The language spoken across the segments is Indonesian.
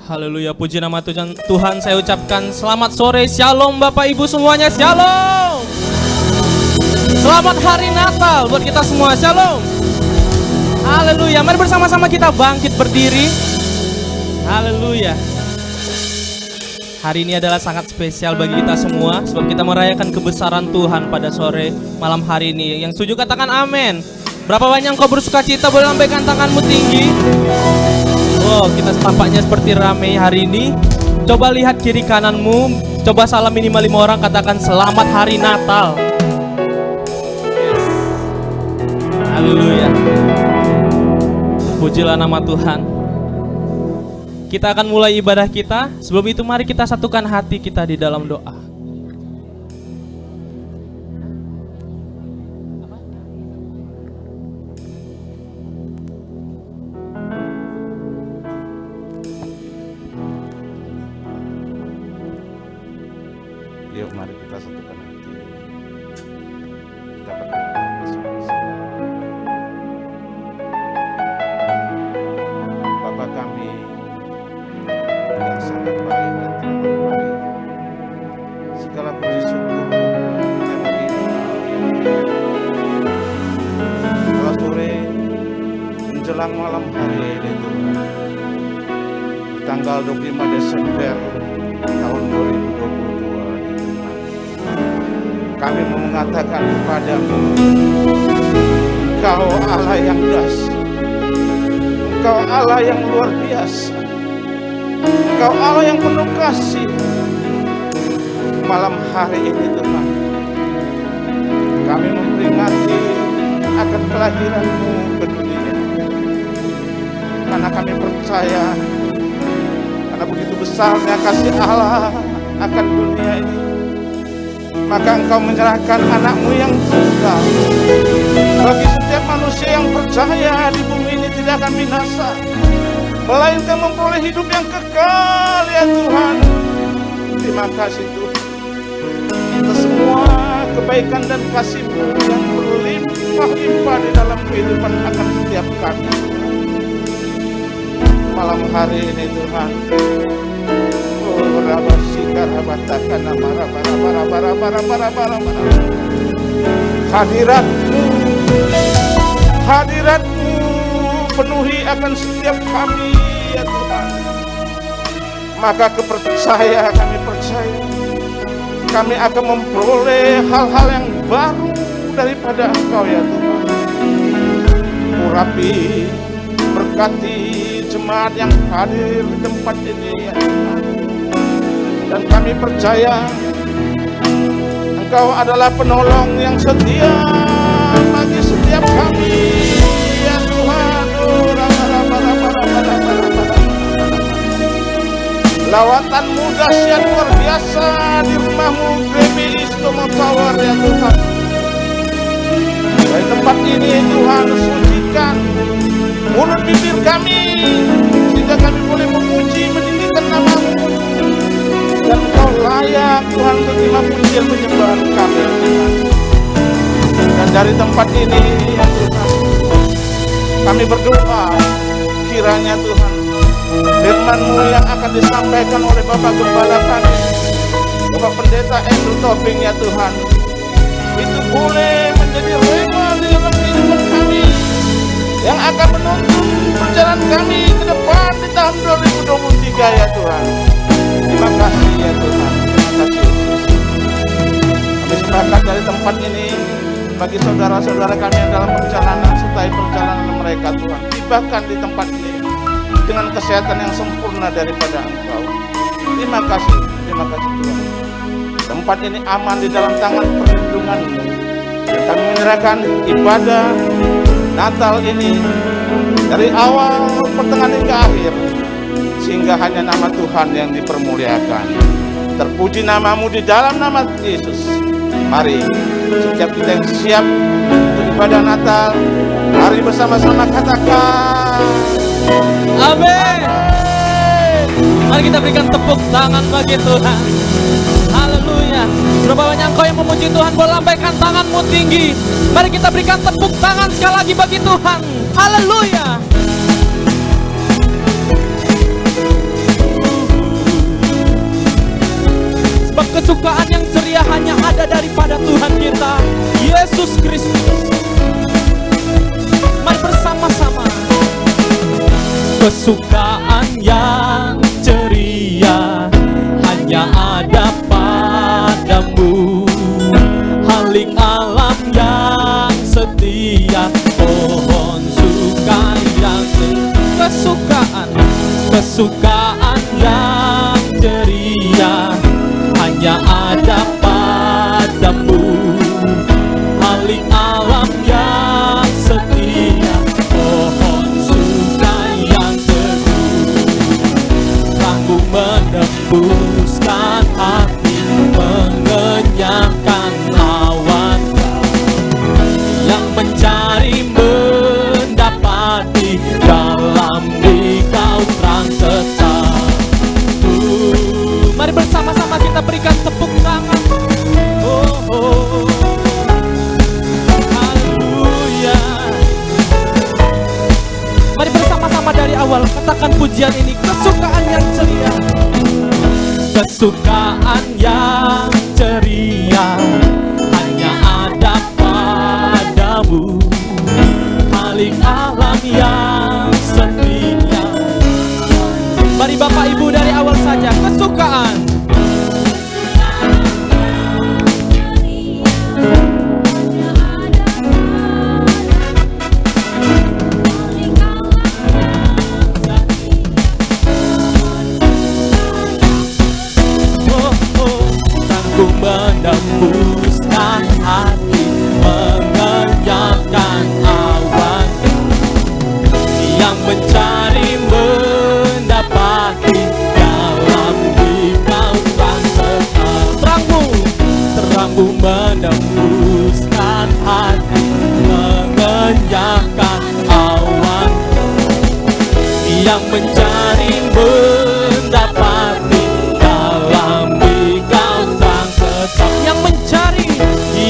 Haleluya, puji nama Tuhan. Saya ucapkan selamat sore, shalom Bapak Ibu semuanya, shalom. Selamat hari Natal buat kita semua, shalom. Haleluya, mari bersama-sama kita bangkit berdiri. Haleluya. Hari ini adalah sangat spesial bagi kita semua, sebab kita merayakan kebesaran Tuhan pada sore malam hari ini. Yang setuju katakan amin. Berapa banyak kau bersuka cita, boleh lambaikan tanganmu tinggi. Oh, kita tampaknya seperti ramai hari ini. Coba lihat kiri kananmu, coba salam minimal 5 orang, katakan selamat hari Natal. Yes. Haleluya. Pujilah nama Tuhan. Kita akan mulai ibadah kita. Sebelum itu mari kita satukan hati kita di dalam doa. Yuk mari kita satukan hati. Kita berdoa bersama-sama. Bapa kami yang sangat baik dan terlalu baik, segala puji syukur hanya bagi Engkau yang setelah sore menjelang malam hari ini Tuhan, di tanggal 25 Desember tahun 2022 kami mau mengatakan kepadamu, Engkau Allah yang dahsyat, Engkau Allah yang luar biasa, Engkau Allah yang penuh kasih. Malam hari ini Tuhan, kami memperingati akan kelahiran-Mu ke dunia, karena kami percaya, karena begitu besarnya kasih Allah akan dunia ini, maka Engkau menyerahkan anak-Mu yang tunggal bagi setiap manusia yang percaya di bumi ini tidak akan binasa, melainkan memperoleh hidup yang kekal ya Tuhan. Terima kasih Tuhan atas semua kebaikan dan kasih-Mu yang berlimpah-limpah di dalam kehidupan akan setiap kami. Malam hari ini Tuhan, hadirat-Mu penuhi akan setiap kami ya Tuhan. Maka kami percaya kami akan memperoleh hal-hal yang baru daripada Engkau ya Tuhan. Urapi, berkati jemaat yang hadir di tempat ini ya Tuhan. Dan kami percaya Engkau adalah penolong yang setia bagi setiap kami ya Tuhan. Lawatan-Mu dahsyat luar biasa di rumah-Mu Grammy Istomo Tower ya Tuhan. Dari tempat ini Tuhan, sucikan mulut bibir kami sehingga kami boleh memuji meninggikan nama-Mu. Dan Engkau layak Tuhan menerima pujian penyembahan kami Tuhan. Dan dari tempat ini ya Tuhan, kami berdoa kiranya Tuhan firman-Mu yang akan disampaikan oleh Bapak Gembala kami, Bapak Pendeta Andrew Tobing ya Tuhan, itu boleh menjadi rema di dalam kehidupan kami yang akan menuntun perjalanan kami ke depan di tahun 2023 ya Tuhan. Terima kasih ya Tuhan. Terima kasih Yesus. Kami sepakat dari tempat ini bagi saudara-saudara kami yang dalam perjalanan, sertai perjalanan mereka Tuhan, tibakan di tempat ini dengan kesehatan yang sempurna daripada Engkau. Terima kasih Tuhan. Tempat ini aman di dalam tangan perlindungan-Mu. Dan kami menyerahkan ibadah Natal ini dari awal, pertengahan hingga akhir, sehingga hanya nama Tuhan yang dipermuliakan. Terpuji nama-Mu di dalam nama Yesus. Mari setiap kita yang siap untuk ibadah Natal, mari bersama-sama katakan Amin. Mari kita berikan tepuk tangan bagi Tuhan. Haleluya. Berapa banyak kau yang memuji Tuhan, boleh lambaikan tanganmu tinggi. Mari kita berikan tepuk tangan sekali lagi bagi Tuhan. Haleluya. kesukaan yang ceria hanya ada daripada Tuhan kita, Yesus Kristus. Mari bersama-sama. Kesukaan yang ceria hanya ada padamu, halik alam yang setia, pohon suka yang kesukaan yang ceria hanya ada padamu, halik alam yang setia, pohon suka yang teduh, terangmu menembuskan hati, mengenyangkan awan, yang mencari mendapati, dalam Dikau terang tetap. Mari bersama-sama kita berikan tepuk tangan. Haleluya. Mari bersama-sama dari awal katakan pujian ini. Kesukaan yang ceria, kesukaan yang ceria hanya ada padamu, halik alam yang setia. Mari Bapak Ibu dari awal saja. Kesukaan Ku menembuskan hati, mengenyangkan awan, yang mencari mendapati, dalam Dikau terang tetap. Terangmu menembuskan hati, mengenyangkan awan, yang mencari mendapati, dalam Dikau terang tetap.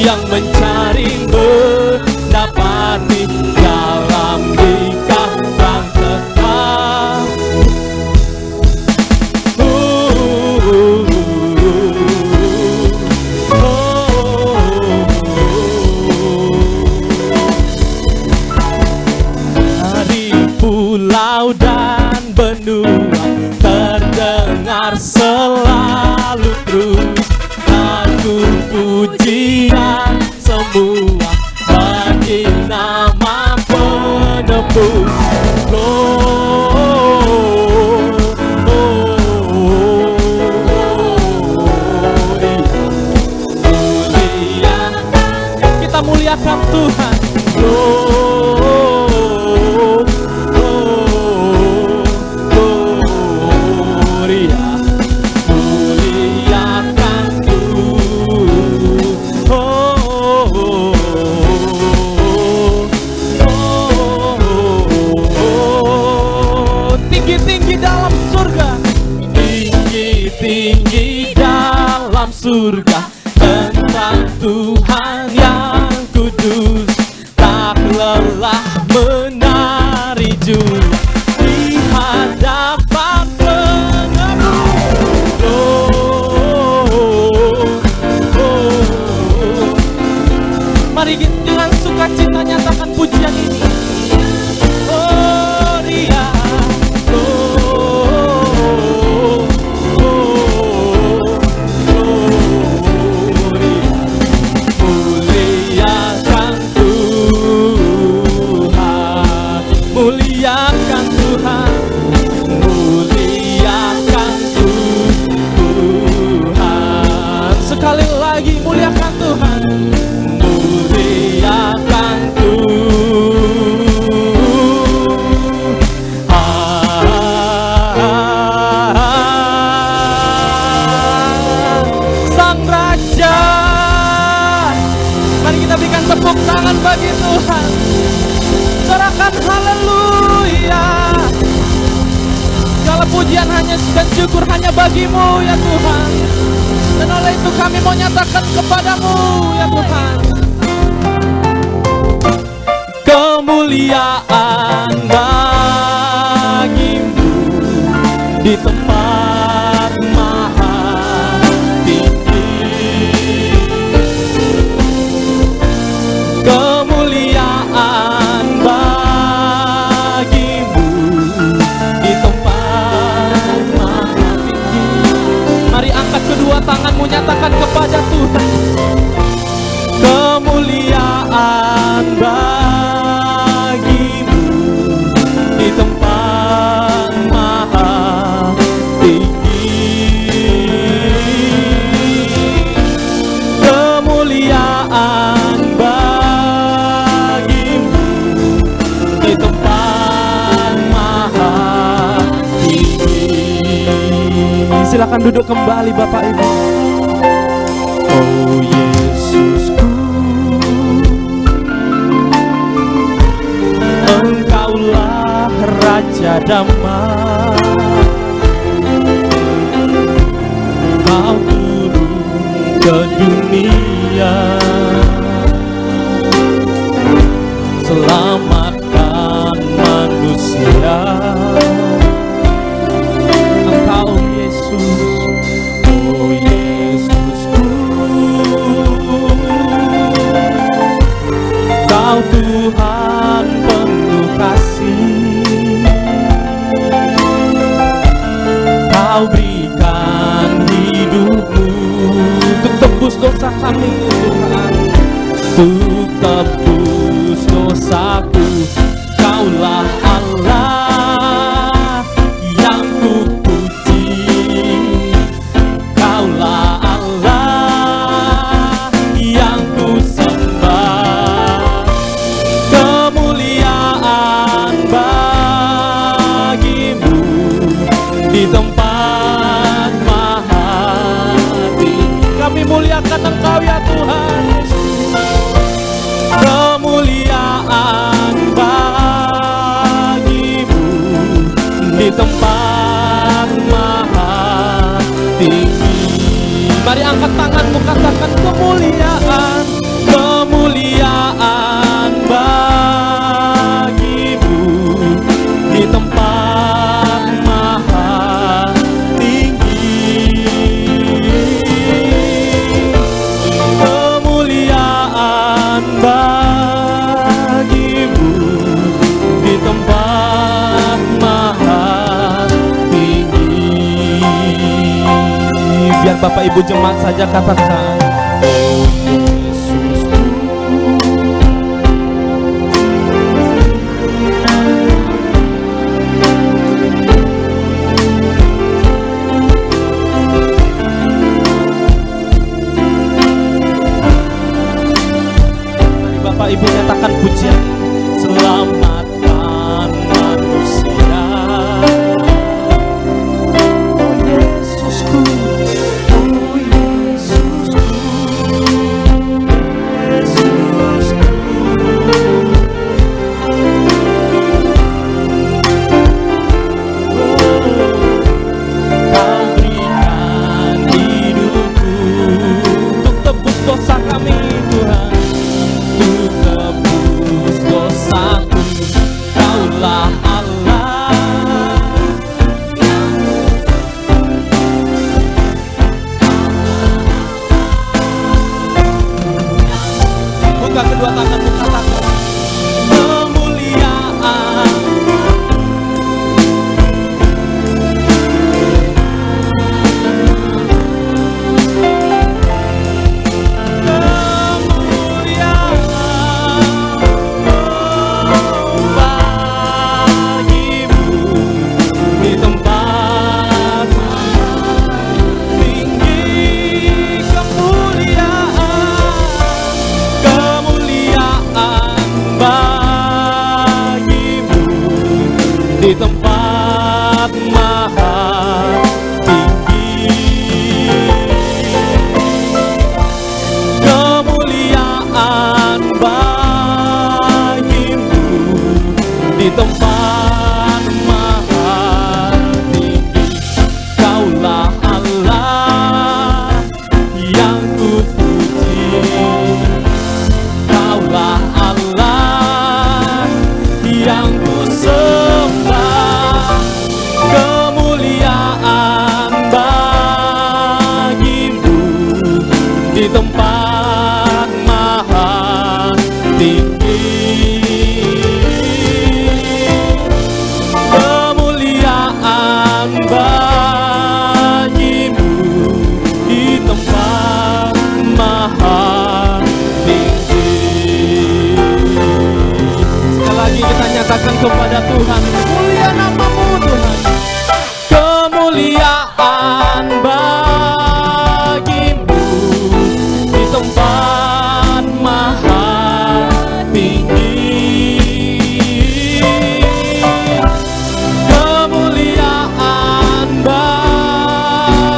Yang mencari mendapati, dalam Dikau terang tetap. Dari pulau dan benua terdengar selalu terus lagu pujian semua bagi nama penebus. Kita muliakan Tuhan. Tinggi-tinggi dalam surga, tinggi-tinggi dalam surga, tentang Tuhan yang kudus, tak lelah menari jua di hadapan penebus. Mari dengan sukacita nyatakan pujian ini. Muliakan Tuhan, muliakan Tuhan. Sekali lagi muliakan Tuhan, muliakan Tuhan. Sang Raja. Mari kita berikan tepuk tangan bagi Tuhan. Sorakan haleluya. Segala pujian hanya dan syukur hanya bagi-Mu ya Tuhan. Dan oleh itu kami mau nyatakan kepadamu ya Tuhan, kemuliaan bagi-Mu di tempat maha tinggi. Silakan duduk kembali Bapak Ibu. Oh Yesusku, Engkaulah Raja Damai. Kau turun ke dunia, selamatkan manusia. Engkau Yesus, oh Yesusku, Kau Tuhan penuh kasih. Kau berikan hidupmu untuk tebus dosa kami Tuhan, untuk tebus dosaku. Kaulah Allah yang kupuji, Kaulah Allah yang kusembah. Kemuliaan bagimu di tempat maha tinggi. Kami muliakan Engkau ya Tuhan Yesus. Kemuliaan bagimu di tempat maha tinggi. Mari angkat tanganmu, katakan kemuliaan, kemuliaan bagimu di tempat maha tinggi. Kemuliaan bagimu di tempat maha tinggi. Biar Bapak Ibu jemaat saja katakan, oh Yesusku. Mari Bapak Ibu nyatakan pujian. Selamatkan manusia. Oh Yesusku, oh Yesusku, Yesusku. Kau berikan hidupku untuk tebus dosa kami Tuhan, untuk tebus dosaku. Kaulah Allah buka kedua tanganmu, katakan kemuliaan. Di tempat maha tinggi, kemuliaan bagimu di tempat maha tinggi. Kaulah Allah yang kupuji, Kaulah Allah yang kusembah. Kemuliaan bagimu di tempat maha tinggi. Kemuliaan bagimu di tempat maha tinggi. Sekali lagi kita nyatakan kepada Tuhan, mulia namamu Tuhan. Kemuliaan bagimu di tempat maha tinggi. Kemuliaan bagimu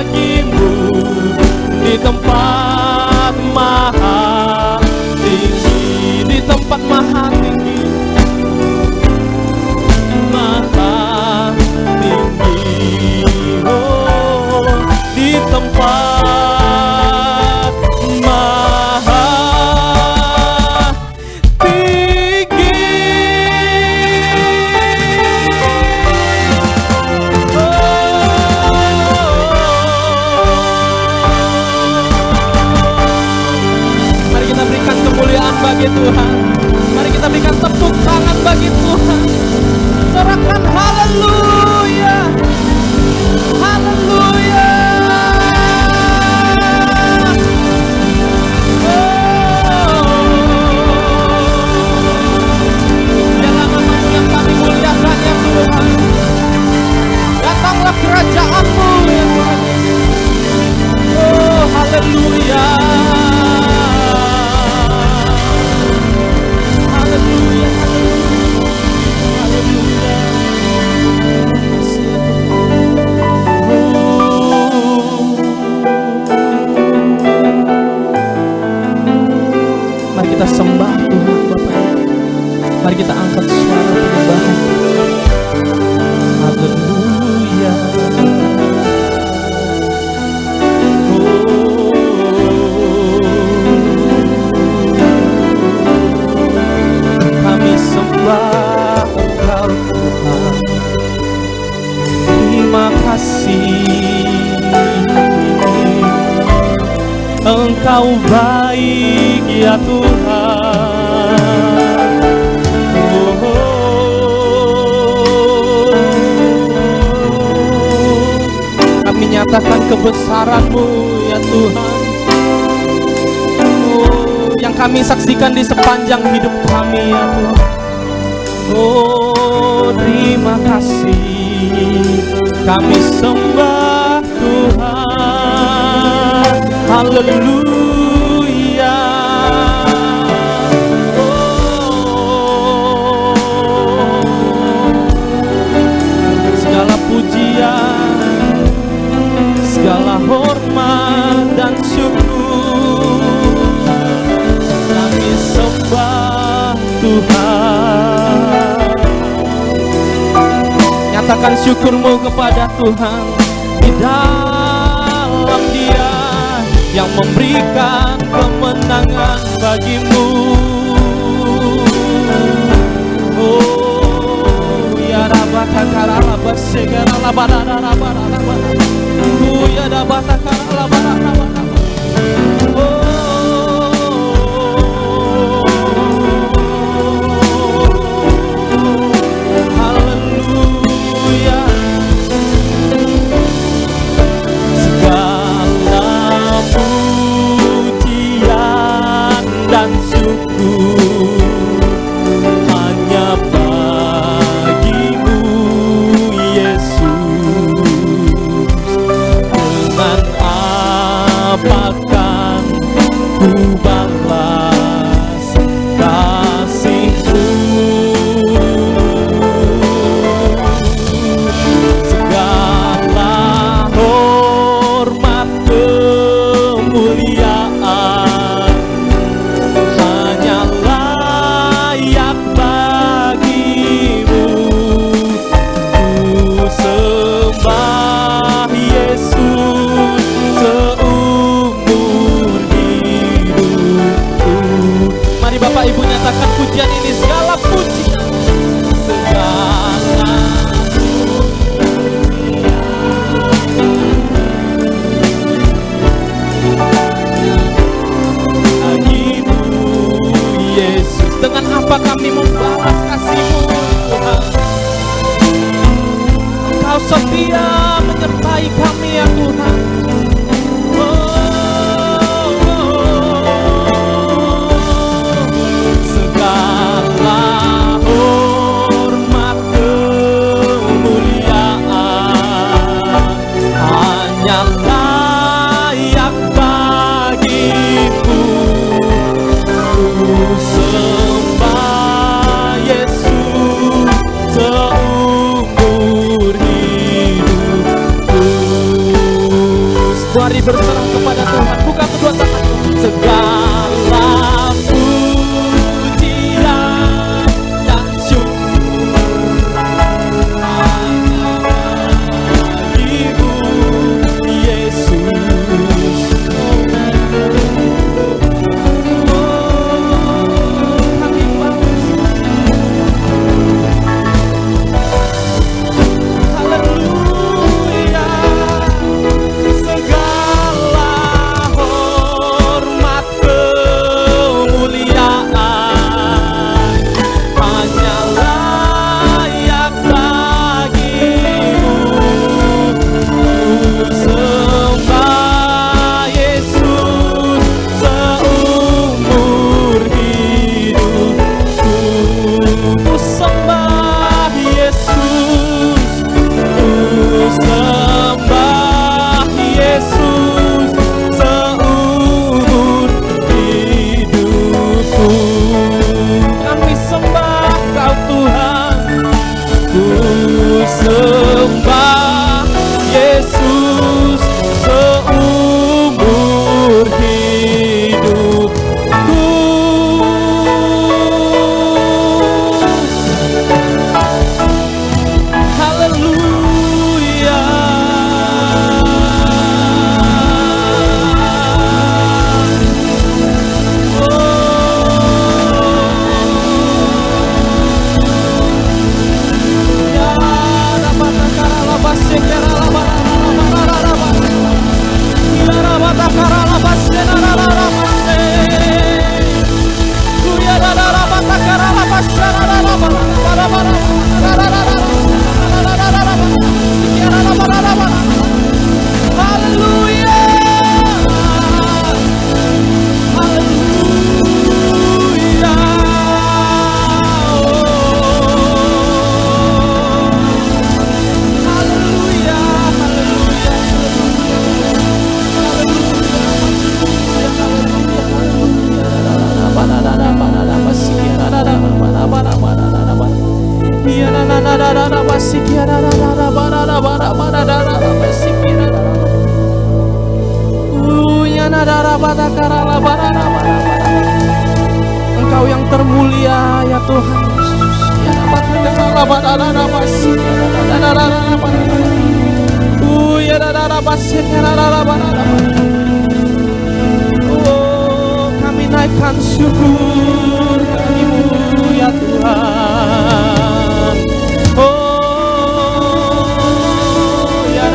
Tuhan. Terima kasih, Engkau baik ya Tuhan. Kami nyatakan kebesaran-Mu ya Tuhan, yang kami saksikan di sepanjang hidup kami ya Tuhan. Oh, terima kasih, kami sembah Tuhan. Haleluya. Segala pujian, segala hormat dan syukur kami sembah Tuhan. Nyatakan syukur-Mu kepada Tuhan di dalam Dia yang memberikan kemenangan bagimu. Oh ya rabata karala basegara labara rabara rabara. Oh ya rabata karala labara rabara. Apakah ku balas kasih-Mu? Segala hormat kemuliaan hanya layak bagi-Mu. Ku sembah Yesus seumur hidupku. Mari Bapak Ibu nyatakan pujian ini, segala pujian, segala bagimu Yesus. Dengan apa kami membalas kasih-Mu Tuhan? Engkau setia menyertai kami ya Tuhan. Mari berserah kepada Tuhan, buka kedua tangan. Segala pujian dan syukur hanya bagi-Mu Yesus. Kami haleluya. Segala hormat Engkau yang termulia ya Tuhan Yesus. Oh, kami naikkan syukur bagimu ya Tuhan. Oh, ya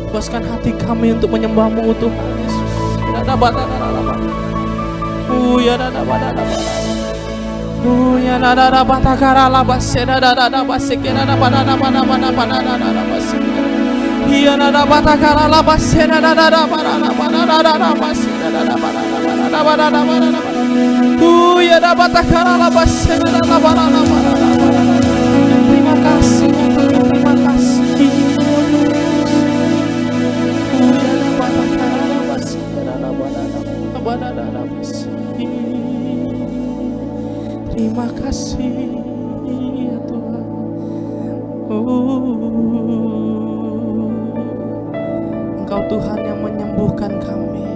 Puaskan hati kami untuk menyembah-Mu Tuhan Yesus. Terima kasih, terima kasih. Terima kasih ya Tuhan. Engkau Tuhan yang menyembuhkan kami.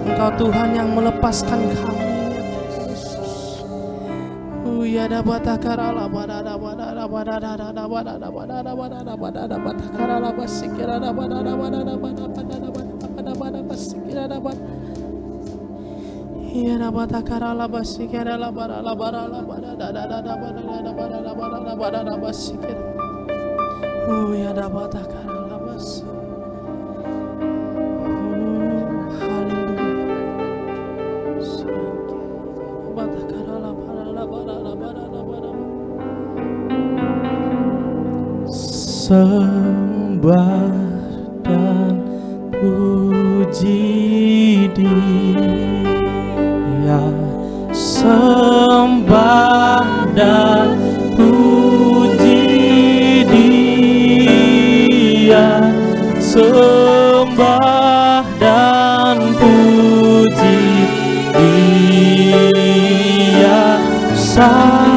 Engkau Tuhan yang melepaskan kami. Sembah dan puji Dia, sembah dan puji Dia, sembah dan puji Dia, Sang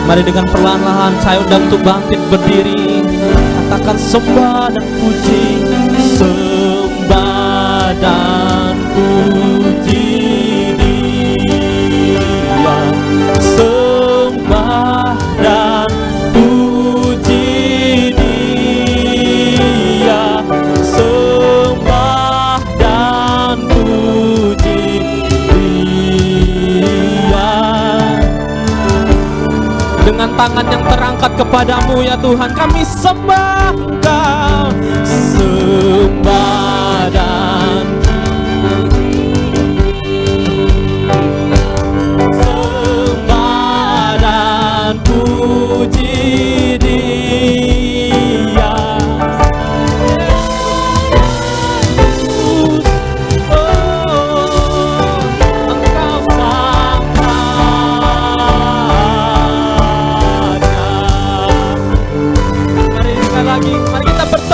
Mari dengan perlahan-lahan saya undang untuk bangkit berdiri. Katakan sembah dan puji, sembah dan puji Dia, sembah dan puji Dia, sembah dan puji Dia. Dengan tangan yang terangkat kepadamu ya Tuhan, kami sembah Engkau, sembah dan sembah dan puji Dia. Yesus, oh, Engkau sang Raja. Mari sekali lagi, mari kita berdoa.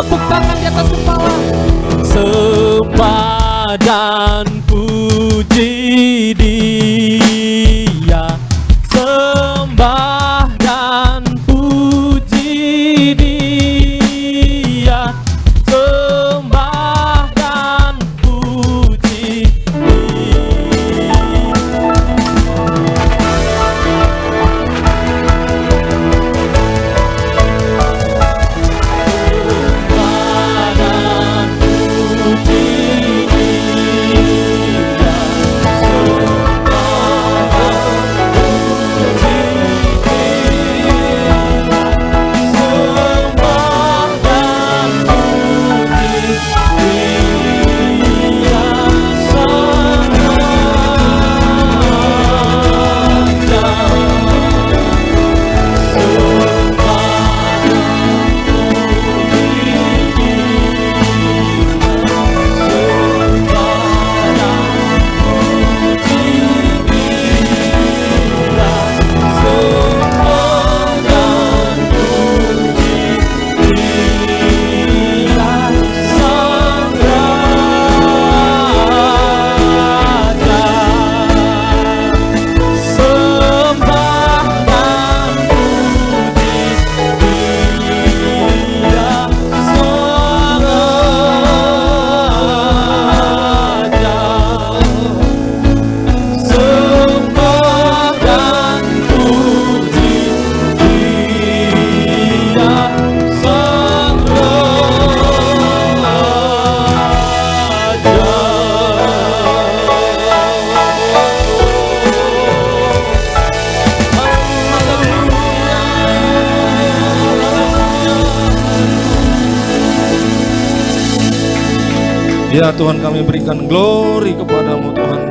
Ya Tuhan, kami berikan glory kepadamu Tuhan.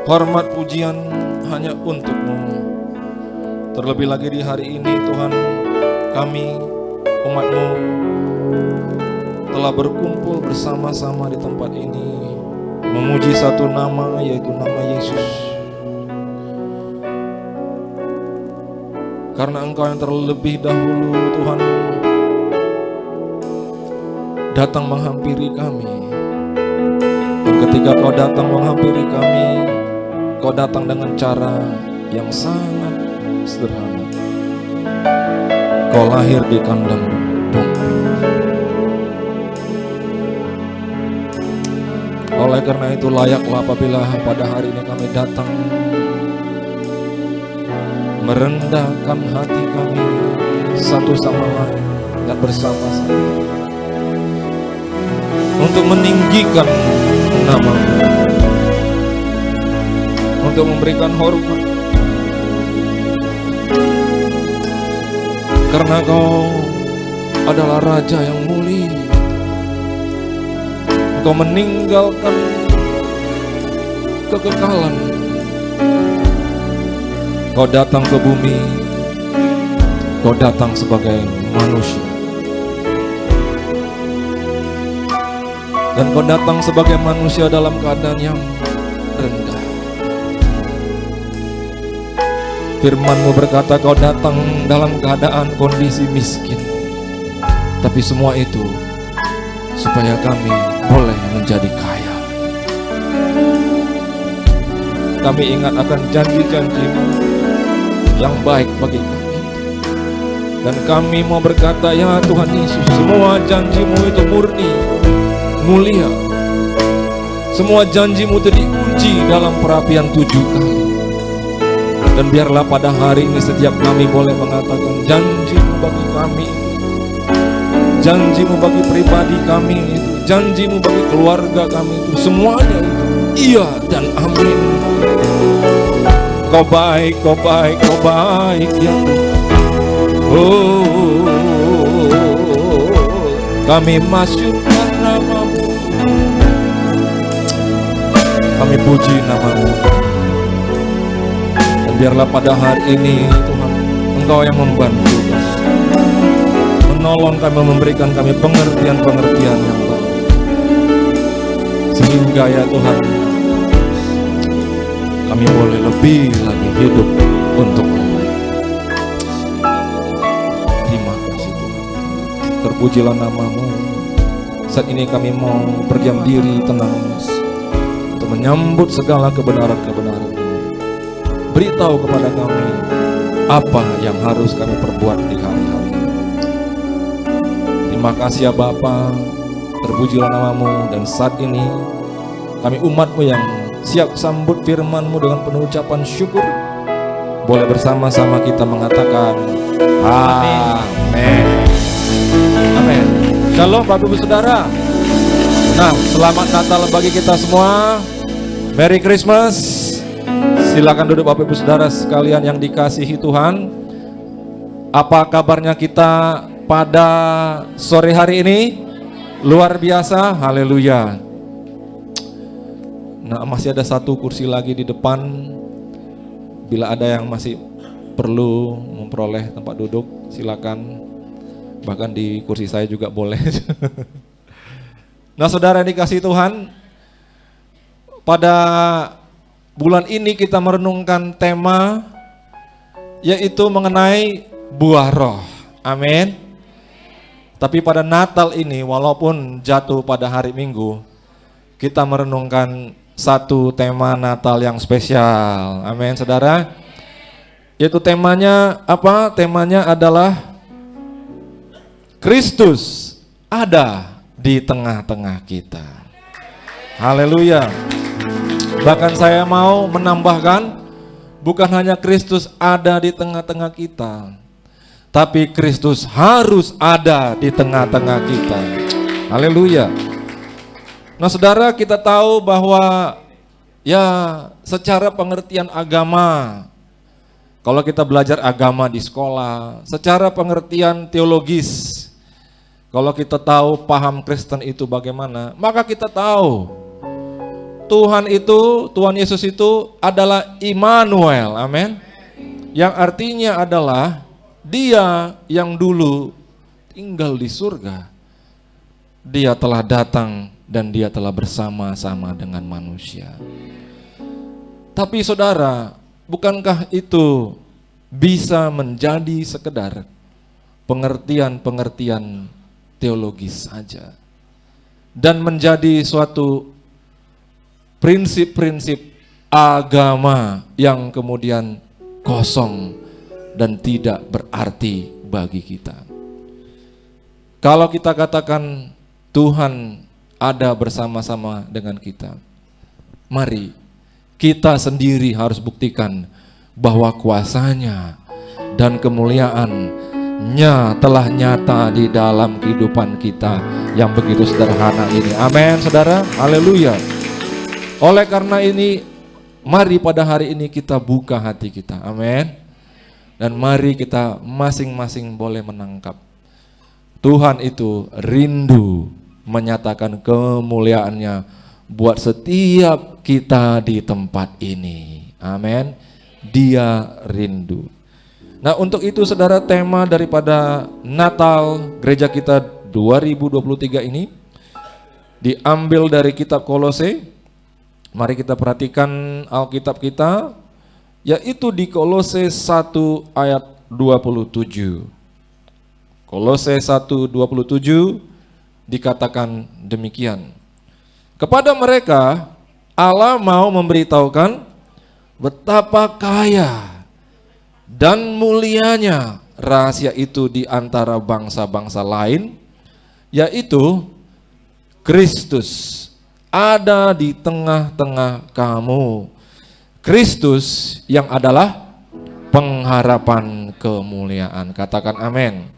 Hormat pujian hanya untuk-Mu. Terlebih lagi di hari ini Tuhan, kami umat-Mu telah berkumpul bersama-sama di tempat ini, memuji satu nama, yaitu nama Yesus. Karena Engkau yang terlebih dahulu Tuhan datang menghampiri kami. Dan ketika Kau datang menghampiri kami, Kau datang dengan cara yang sangat sederhana. Kau lahir di kandang domba. Oleh karena itu layaklah apabila pada hari ini kami datang merendahkan hati kami satu sama lain dan bersama-sama untuk meninggikan nama-Mu, untuk memberikan hormat, karena Kau adalah Raja yang mulia. Kau meninggalkan kekekalan, Kau datang ke bumi, Kau datang sebagai manusia, dan Kau datang sebagai manusia dalam keadaan yang rendah. Firman-Mu berkata Kau datang dalam keadaan kondisi miskin, tapi semua itu supaya kami boleh menjadi kaya. Kami ingat akan janji-janji-Mu yang baik bagi kami, dan kami mau berkata, ya Tuhan Yesus, semua janji-Mu itu murni, mulia. Semua janji-Mu itu diuji dalam perapian 7 kali. Dan biarlah pada hari ini setiap kami boleh mengatakan janji-Mu bagi kami itu, janji-Mu bagi pribadi kami itu, janji-Mu bagi keluarga kami itu, semuanya itu iya dan amin. Kau baik, Kau baik, Kau baik ya Tuhan. Kami masyurkan nama-Mu, kami puji nama-Mu. Dan biarlah pada hari ini Tuhan, Engkau yang membantu kami, menolong kami, memberikan kami pengertian-pengertian yang baik, sehingga ya Tuhan, kami boleh lebih lagi hidup untuk-Mu. Terima kasih Tuhan. Terpujilah nama-Mu. Saat ini kami mau berdiam diri tenang untuk menyambut segala kebenaran-kebenaran. Beritahu kepada kami apa yang harus kami perbuat di hari-hari ini. Terima kasih ya Bapa. Terpujilah nama-Mu. Dan saat ini kami umat-Mu yang siap sambut firman-Mu dengan penuh ucapan syukur, boleh bersama-sama kita mengatakan amin. Amin. Shalom Bapak Ibu Saudara. Nah, selamat Natal bagi kita semua. Merry Christmas. Silakan duduk Bapak Ibu Saudara sekalian yang dikasihi Tuhan. Apa kabarnya kita pada sore hari ini? Luar biasa, haleluya. Nah, masih ada satu kursi lagi di depan. Bila ada yang masih perlu memperoleh tempat duduk, silakan. Bahkan di kursi saya juga boleh. Nah, saudara yang dikasihi Tuhan, pada bulan ini kita merenungkan tema yaitu mengenai buah roh. Amin. Tapi pada Natal ini, walaupun jatuh pada hari Minggu, kita merenungkan satu tema Natal yang spesial. Amin, saudara. Yaitu temanya apa? Temanya adalah Kristus ada di tengah-tengah kita. Haleluya. Bahkan saya mau menambahkan, bukan hanya Kristus ada di tengah-tengah kita, tapi Kristus harus ada di tengah-tengah kita. Haleluya. Nah, saudara, kita tahu bahwa ya secara pengertian agama, kalau kita belajar agama di sekolah, secara pengertian teologis, Kalau kita tahu paham Kristen itu bagaimana, maka kita tahu Tuhan Yesus itu adalah Immanuel, amin. Yang artinya adalah Dia yang dulu tinggal di surga, Dia telah datang dan Dia telah bersama-sama dengan manusia. Tapi saudara, bukankah itu bisa menjadi sekedar pengertian-pengertian teologis saja dan menjadi suatu prinsip-prinsip agama yang kemudian kosong dan tidak berarti bagi kita? Kalau kita katakan Tuhan ada bersama-sama dengan kita, mari kita sendiri harus buktikan bahwa kuasanya dan kemuliaan-Nya telah nyata di dalam kehidupan kita yang begitu sederhana ini. Amin, saudara. Haleluya. Oleh karena ini, mari pada hari ini kita buka hati kita. Amin. Dan mari kita masing-masing boleh menangkap Tuhan itu rindu menyatakan kemuliaan-Nya buat setiap kita di tempat ini. Amin. Dia rindu. Nah, untuk itu saudara, tema daripada Natal gereja kita 2023 ini diambil dari kitab Kolose. Mari kita perhatikan Alkitab kita, yaitu di Kolose 1 ayat 27. Kolose 1:27 dikatakan demikian. Kepada mereka Allah mau memberitahukan betapa kaya dan mulianya rahasia itu di antara bangsa-bangsa lain, yaitu Kristus ada di tengah-tengah kamu. Kristus yang adalah pengharapan kemuliaan. Katakan amin.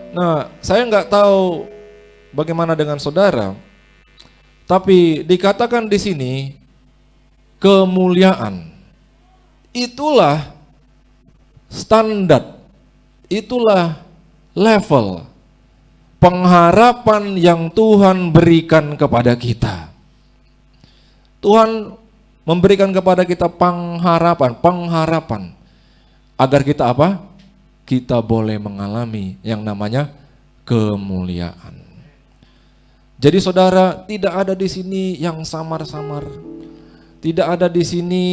Nah, saya nggak tahu bagaimana dengan saudara, tapi dikatakan di sini kemuliaan. Itulah standar, itulah level pengharapan yang Tuhan berikan kepada kita. Tuhan memberikan kepada kita pengharapan agar kita apa? Kita boleh mengalami yang namanya kemuliaan. Jadi saudara, tidak ada di sini yang samar-samar. Tidak ada di sini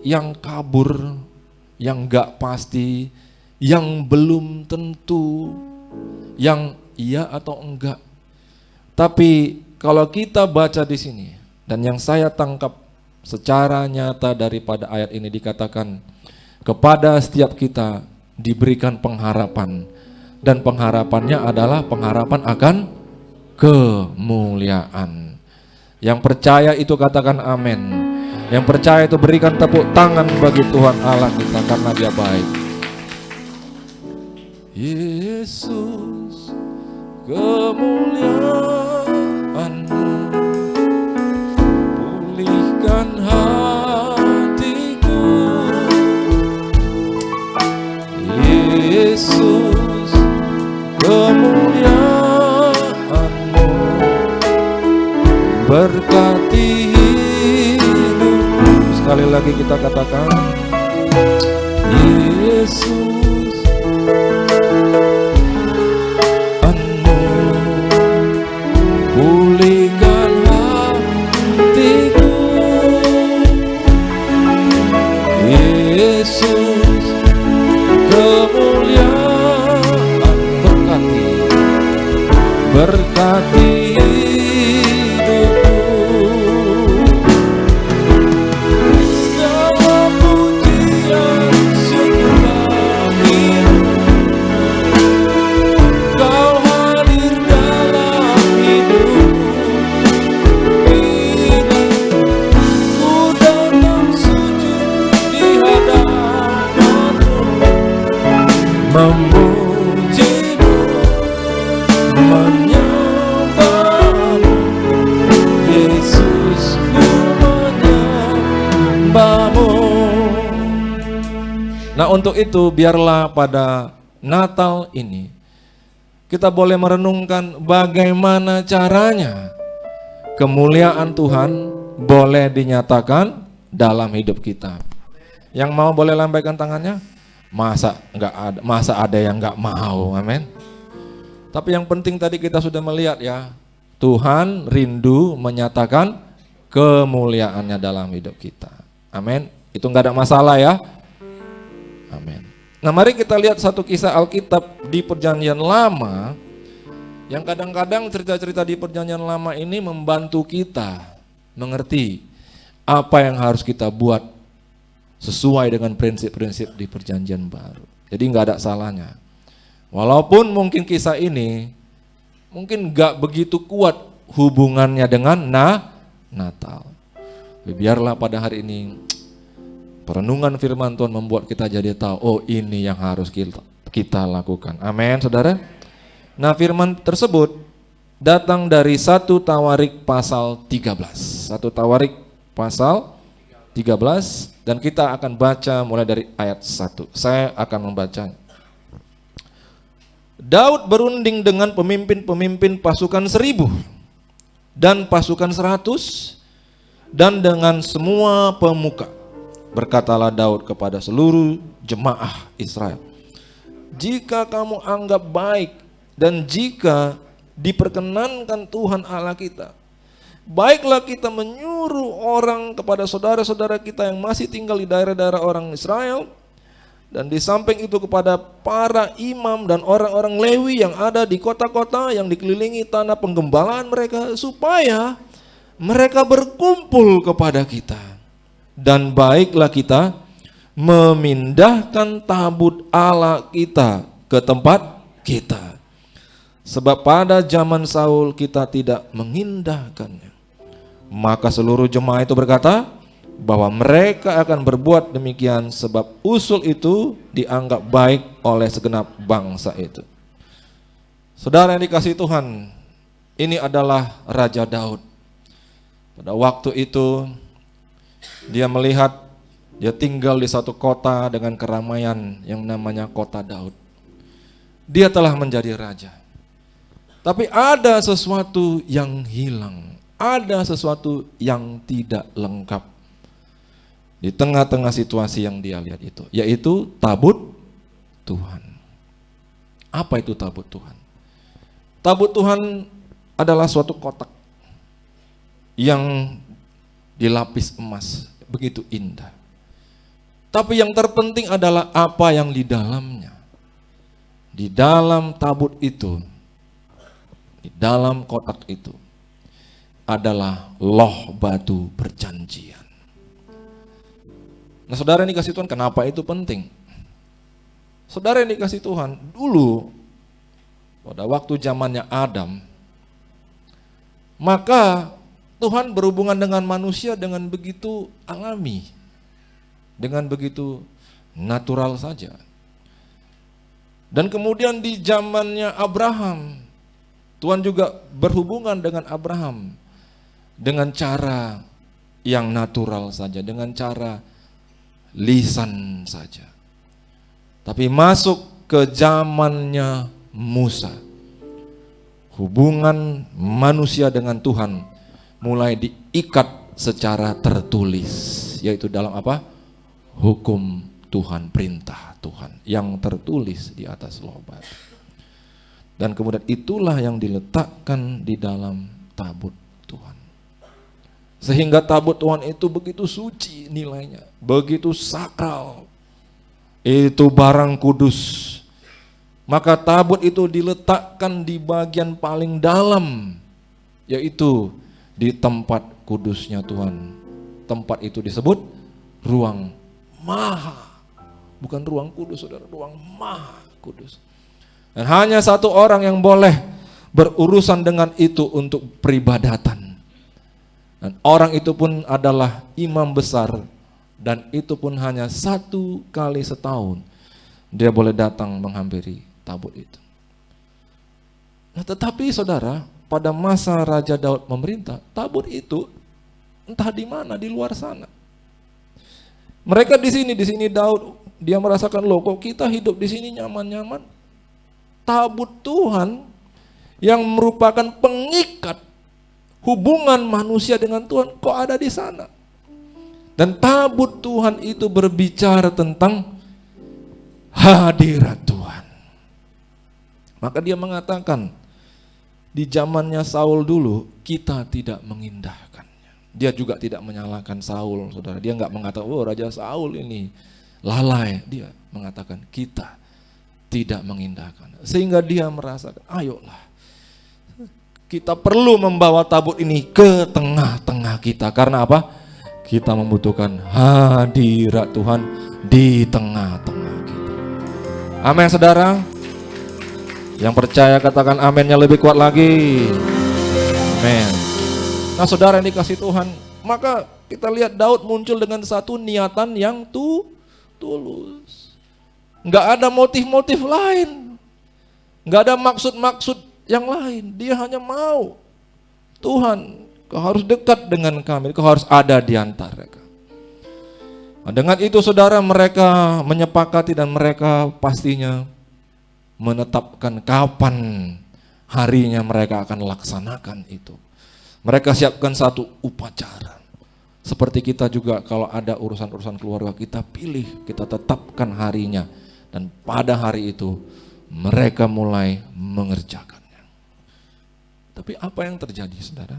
yang kabur, yang enggak pasti, yang belum tentu, yang iya atau enggak. Tapi kalau kita baca di sini, dan yang saya tangkap secara nyata daripada ayat ini dikatakan, kepada setiap kita diberikan pengharapan, dan pengharapannya adalah pengharapan akan kemuliaan. Yang percaya itu katakan amin. Yang percaya itu berikan tepuk tangan bagi Tuhan Allah kita karena Dia baik. Yesus, kemuliaan-Mu pulihkan hatiku. Yesus, kemuliaan-Mu berkati hidupku. Sekali lagi kita katakan, Yesus, Anu pulihkan hatiku. Yesus, kemuliaan berkati hidupku. Segala pujian syukur bagimu, Kau hadir dalam hidupku. Kini ku datang sujud di hadapan-Mu, memuji-Mu, menyembah-Mu. Yesus, ku menyembah-Mu. Nah, untuk itu biarlah pada Natal ini kita boleh merenungkan bagaimana caranya kemuliaan Tuhan boleh dinyatakan dalam hidup kita. Yang mau boleh lambaikan tangannya? Masa ada yang nggak mau, amin. Tapi yang penting tadi kita sudah melihat ya, Tuhan rindu menyatakan kemuliaannya dalam hidup kita, amin. Itu nggak ada masalah ya, amin. Nah, mari kita lihat satu kisah Alkitab di Perjanjian Lama, yang kadang-kadang cerita-cerita di Perjanjian Lama ini membantu kita mengerti apa yang harus kita buat sesuai dengan prinsip-prinsip di Perjanjian Baru. Jadi nggak ada salahnya. Walaupun mungkin kisah ini mungkin nggak begitu kuat hubungannya dengan Natal. Biarlah pada hari ini perenungan firman Tuhan membuat kita jadi tahu, oh ini yang harus kita lakukan. Amin, saudara. Nah, firman tersebut datang dari 1 Tawarik pasal 13. 1 Tawarik pasal 13, dan kita akan baca mulai dari ayat 1. Saya akan membacanya. Daud berunding dengan pemimpin-pemimpin pasukan 1000 dan pasukan 100 dan dengan semua pemuka. Berkatalah Daud kepada seluruh jemaah Israel, jika kamu anggap baik dan jika diperkenankan Tuhan Allah kita, baiklah kita menyuruh orang kepada saudara-saudara kita yang masih tinggal di daerah-daerah orang Israel, dan di samping itu kepada para imam dan orang-orang Lewi yang ada di kota-kota yang dikelilingi tanah penggembalaan mereka, supaya mereka berkumpul kepada kita. Dan baiklah kita memindahkan tabut Allah kita ke tempat kita, sebab pada zaman Saul kita tidak mengindahkannya. Maka seluruh jemaah itu berkata bahwa mereka akan berbuat demikian, sebab usul itu dianggap baik oleh segenap bangsa itu. Saudara yang dikasihi Tuhan, ini adalah Raja Daud. Pada waktu itu dia melihat, dia tinggal di satu kota dengan keramaian yang namanya kota Daud. Dia telah menjadi raja. Tapi ada sesuatu yang hilang, ada sesuatu yang tidak lengkap di tengah-tengah situasi yang dia lihat itu, yaitu tabut Tuhan. Apa itu tabut Tuhan? Tabut Tuhan adalah suatu kotak yang dilapis emas, begitu indah. Tapi yang terpenting adalah apa yang di dalamnya. Di dalam tabut itu, di dalam kotak itu adalah loh batu perjanjian. Nah, saudara yang dikasih Tuhan, kenapa itu penting? Saudara yang dikasih Tuhan, dulu pada waktu zamannya Adam, maka Tuhan berhubungan dengan manusia dengan begitu alami, dengan begitu natural saja. Dan kemudian di zamannya Abraham, Tuhan juga berhubungan dengan Abraham dengan cara yang natural saja, dengan cara lisan saja. Tapi masuk ke zamannya Musa, hubungan manusia dengan Tuhan mulai diikat secara tertulis, yaitu dalam apa? Hukum Tuhan, perintah Tuhan yang tertulis di atas loh batu. Dan kemudian itulah yang diletakkan di dalam tabut Tuhan. Sehingga tabut Tuhan itu begitu suci nilainya, begitu sakral. Itu barang kudus. Maka tabut itu diletakkan di bagian paling dalam, yaitu di tempat kudusnya Tuhan. Tempat itu disebut ruang maha. Bukan ruang kudus, saudara, ruang maha kudus. Dan hanya satu orang yang boleh berurusan dengan itu untuk peribadatan. Dan orang itu pun adalah imam besar, dan itu pun hanya 1 kali setahun dia boleh datang menghampiri tabut itu. Nah, tetapi saudara, pada masa Raja Daud memerintah, tabut itu entah di mana, di luar sana. Mereka di sini Daud, dia merasakan, loh kok kita hidup di sini nyaman-nyaman. tabut Tuhan yang merupakan pengikat hubungan manusia dengan Tuhan kok ada di sana. Dan tabut Tuhan itu berbicara tentang hadirat Tuhan. Maka dia mengatakan, di zamannya Saul dulu kita tidak mengindahkannya. Dia juga tidak menyalahkan Saul, saudara. Dia nggak mengatakan, oh Raja Saul ini lalai. Dia mengatakan kita tidak mengindahkan. Sehingga dia merasakan, ayolah kita perlu membawa tabut ini ke tengah-tengah kita. Karena apa? Kita membutuhkan hadirat Tuhan di tengah-tengah kita. Amin, saudara. Yang percaya katakan aminnya lebih kuat lagi. Amin. Nah, saudara yang dikasih Tuhan, maka kita lihat Daud muncul dengan satu niatan yang tulus. Enggak ada motif-motif lain. Enggak ada maksud-maksud yang lain. Dia hanya mau, Tuhan, Kau harus dekat dengan kami, Kau harus ada di antara kami. Nah, dengan itu saudara, mereka menyepakati dan mereka pastinya menetapkan kapan harinya mereka akan laksanakan itu. Mereka siapkan satu upacara. Seperti kita juga kalau ada urusan-urusan keluarga, kita pilih, kita tetapkan harinya. Dan pada hari itu mereka mulai mengerjakannya. Tapi apa yang terjadi, saudara?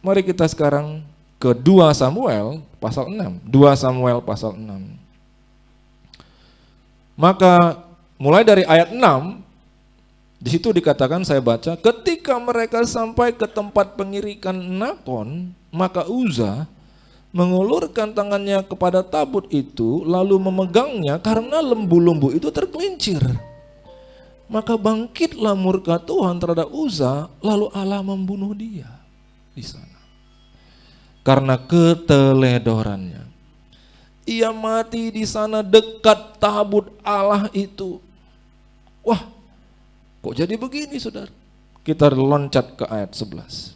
Mari kita sekarang ke 2 Samuel pasal 6. 2 Samuel pasal 6. Maka mulai dari ayat 6, di situ dikatakan, saya baca, ketika mereka sampai ke tempat pengirikan Nakon, maka Uza mengulurkan tangannya kepada tabut itu, lalu memegangnya karena lembu-lembu itu tergelincir. Maka bangkitlah murka Tuhan terhadap Uza, lalu Allah membunuh dia di sana. Karena keteledorannya, ia mati di sana dekat tabut Allah itu. Wah, kok jadi begini, saudara? Kita loncat ke ayat 11.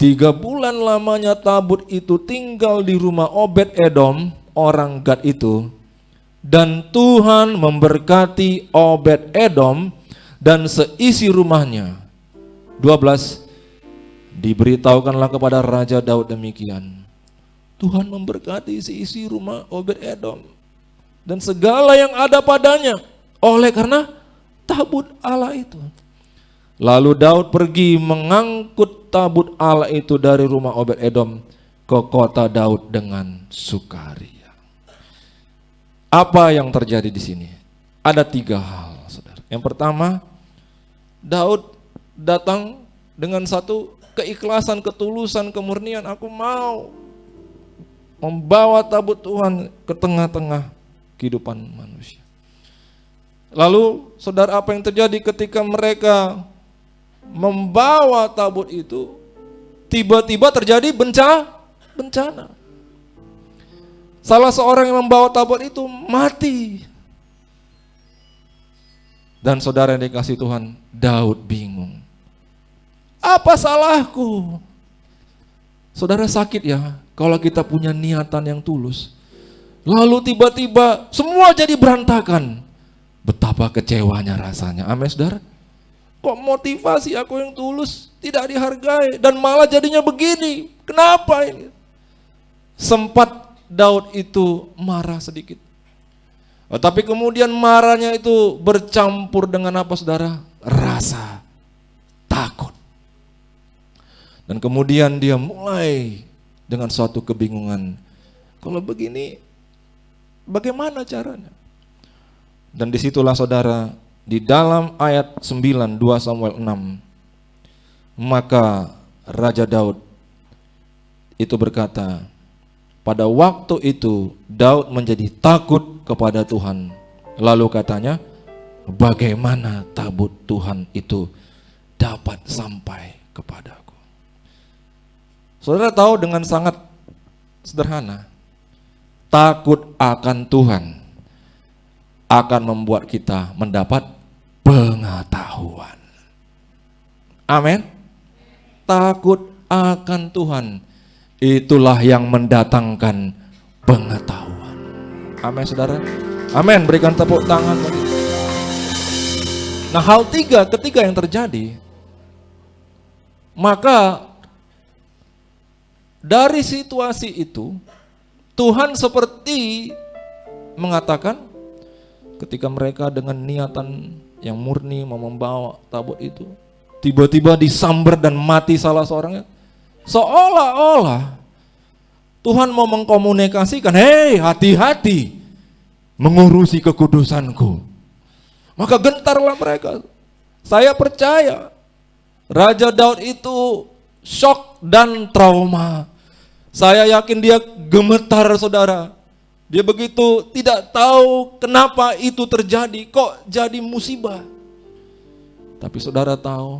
3 bulan lamanya tabut itu tinggal di rumah Obed Edom, orang Gad itu. Dan Tuhan memberkati Obed Edom dan seisi rumahnya. 12. Diberitahukanlah kepada Raja Daud demikian. Tuhan memberkati seisi rumah Obed Edom dan segala yang ada padanya oleh karena tabut Allah itu. Lalu Daud pergi mengangkut tabut Allah itu dari rumah Obed Edom ke kota Daud dengan sukaria. Apa yang terjadi di sini? Ada 3 hal, saudara. Yang pertama, Daud datang dengan satu keikhlasan, ketulusan, kemurnian. Aku mau membawa tabut Tuhan ke tengah-tengah kehidupan manusia. Lalu, saudara, apa yang terjadi ketika mereka membawa tabut itu? Tiba-tiba terjadi bencana. Salah seorang yang membawa tabut itu mati. Dan saudara yang dikasih Tuhan, Daud bingung. Apa salahku? Saudara, sakit ya kalau kita punya niatan yang tulus, lalu tiba-tiba semua jadi berantakan. Betapa kecewanya rasanya. Amin, saudara. Kok motivasi aku yang tulus tidak dihargai dan malah jadinya begini? Kenapa ini? Sempat Daud itu marah sedikit. Tapi kemudian marahnya itu bercampur dengan apa, saudara? Rasa takut. Dan kemudian dia mulai dengan suatu kebingungan. Kalau begini, bagaimana caranya? Dan disitulah, saudara, di dalam ayat 9, 2 Samuel 6, maka Raja Daud itu berkata, pada waktu itu Daud menjadi takut kepada Tuhan. Lalu katanya, bagaimana tabut Tuhan itu dapat sampai kepadaku? Saudara tahu dengan sangat sederhana, takut akan Tuhan akan membuat kita mendapat pengetahuan. Amin. Takut akan Tuhan, itulah yang mendatangkan pengetahuan. Amin, saudara. Amin. Berikan tepuk tangan bagi. Nah, hal ketiga yang terjadi, maka dari situasi itu Tuhan seperti mengatakan, ketika mereka dengan niatan yang murni mau membawa tabut itu, tiba-tiba disambar dan mati salah seorangnya. Seolah-olah Tuhan mau mengkomunikasikan, hei, hati-hati mengurusi kekudusanku. Maka gentarlah mereka. Saya percaya Raja Daud itu shock dan trauma. Saya yakin dia gemetar, saudara. Dia begitu tidak tahu kenapa itu terjadi, kok jadi musibah. Tapi saudara tahu,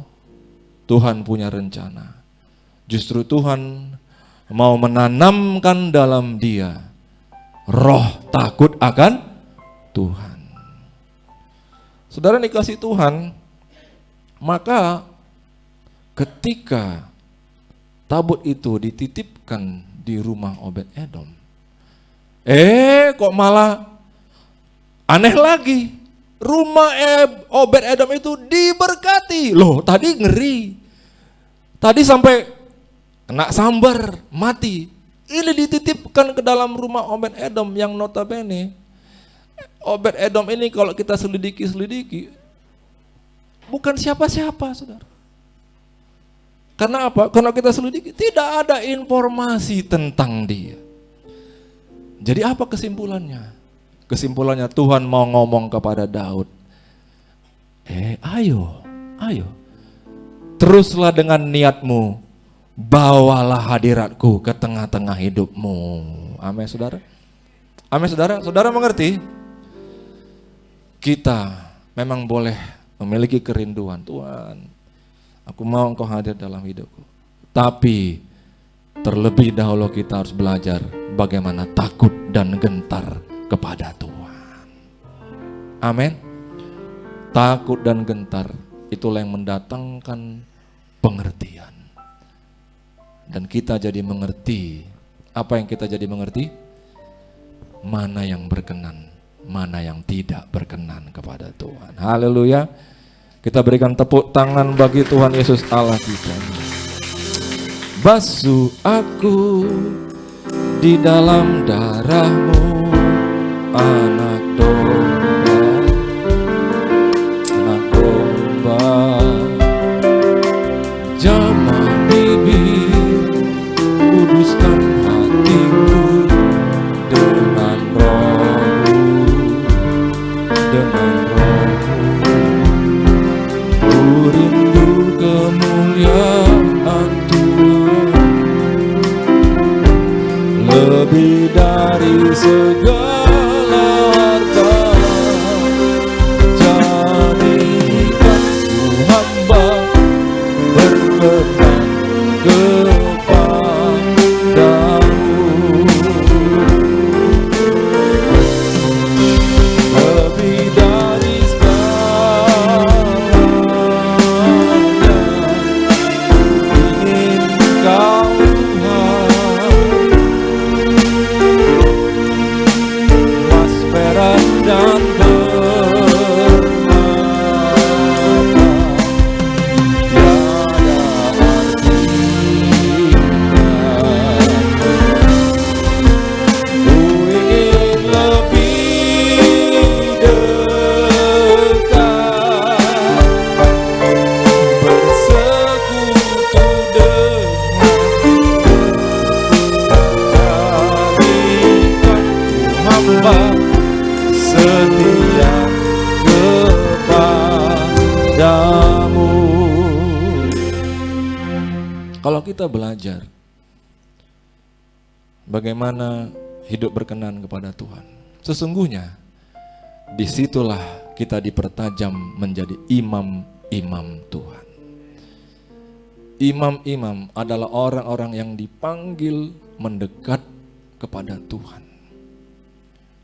Tuhan punya rencana. Justru Tuhan mau menanamkan dalam dia roh takut akan Tuhan. Saudara dikasih Tuhan, maka ketika tabut itu dititipkan di rumah Obed-Edom, kok malah aneh lagi. Rumah Obed-Edom itu diberkati. Loh, tadi ngeri. Tadi sampai kena sambar, mati. Ini dititipkan ke dalam rumah Obed-Edom yang notabene Obed-Edom ini kalau kita selidiki bukan siapa-siapa, saudara. Karena apa? Karena kita selidiki tidak ada informasi tentang dia. Jadi apa kesimpulannya? Kesimpulannya Tuhan mau ngomong kepada Daud, ayo, teruslah dengan niatmu, bawalah hadiratku ke tengah-tengah hidupmu. Amin, saudara. Amin, saudara. Saudara mengerti? Kita memang boleh memiliki kerinduan, Tuhan, aku mau Engkau hadir dalam hidupku. Tapi terlebih dahulu kita harus belajar bagaimana takut dan gentar kepada Tuhan. Amin. Takut dan gentar itulah yang mendatangkan pengertian. Dan kita jadi mengerti. Apa yang kita jadi mengerti? Mana yang berkenan, mana yang tidak berkenan kepada Tuhan. Haleluya. Kita berikan tepuk tangan bagi Tuhan Yesus Allah kita. Basuh aku di dalam darah-Mu, anak domba, jamah bibir, kuduskan hatiku dengan roh-Mu, dengan roh-Mu. Ku rindu kemuliaan Tuhan, lebih dari segala harta. Jadikan ku hamba berkenan kepadamu, lebih dari segalanya. Ingin Kau emas, perak, dan permata, tiada artinya. Ku ingin lebih dekat, bersekutu denganmu. Jadikan ku hamba setia kepadamu. Kalau kita belajar bagaimana hidup berkenan kepada Tuhan, sesungguhnya disitulah kita dipertajam menjadi imam-imam Tuhan. Imam-imam adalah orang-orang yang dipanggil mendekat kepada Tuhan.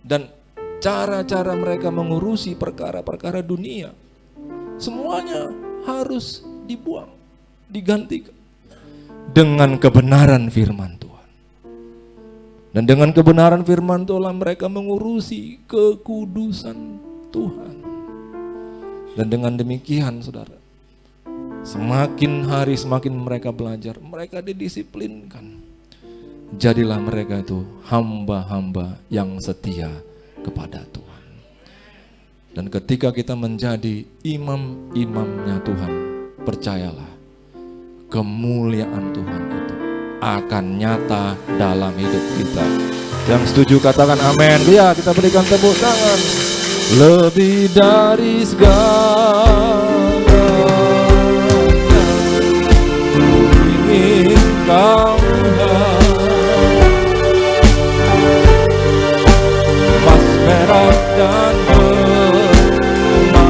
Dan cara-cara mereka mengurusi perkara-perkara dunia, semuanya harus dibuang, digantikan dengan kebenaran firman Tuhan. Dan dengan kebenaran firman Tuhan mereka mengurusi kekudusan Tuhan. Dan dengan demikian saudara, semakin hari semakin mereka belajar, mereka didisiplinkan. Jadilah mereka itu hamba-hamba yang setia kepada Tuhan. Dan ketika kita menjadi imam-imamnya Tuhan, percayalah, kemuliaan Tuhan itu akan nyata dalam hidup kita. Yang setuju katakan amin. Ya, kita berikan tepuk tangan. Lebih dari segala ingin kau emas merah dan permata,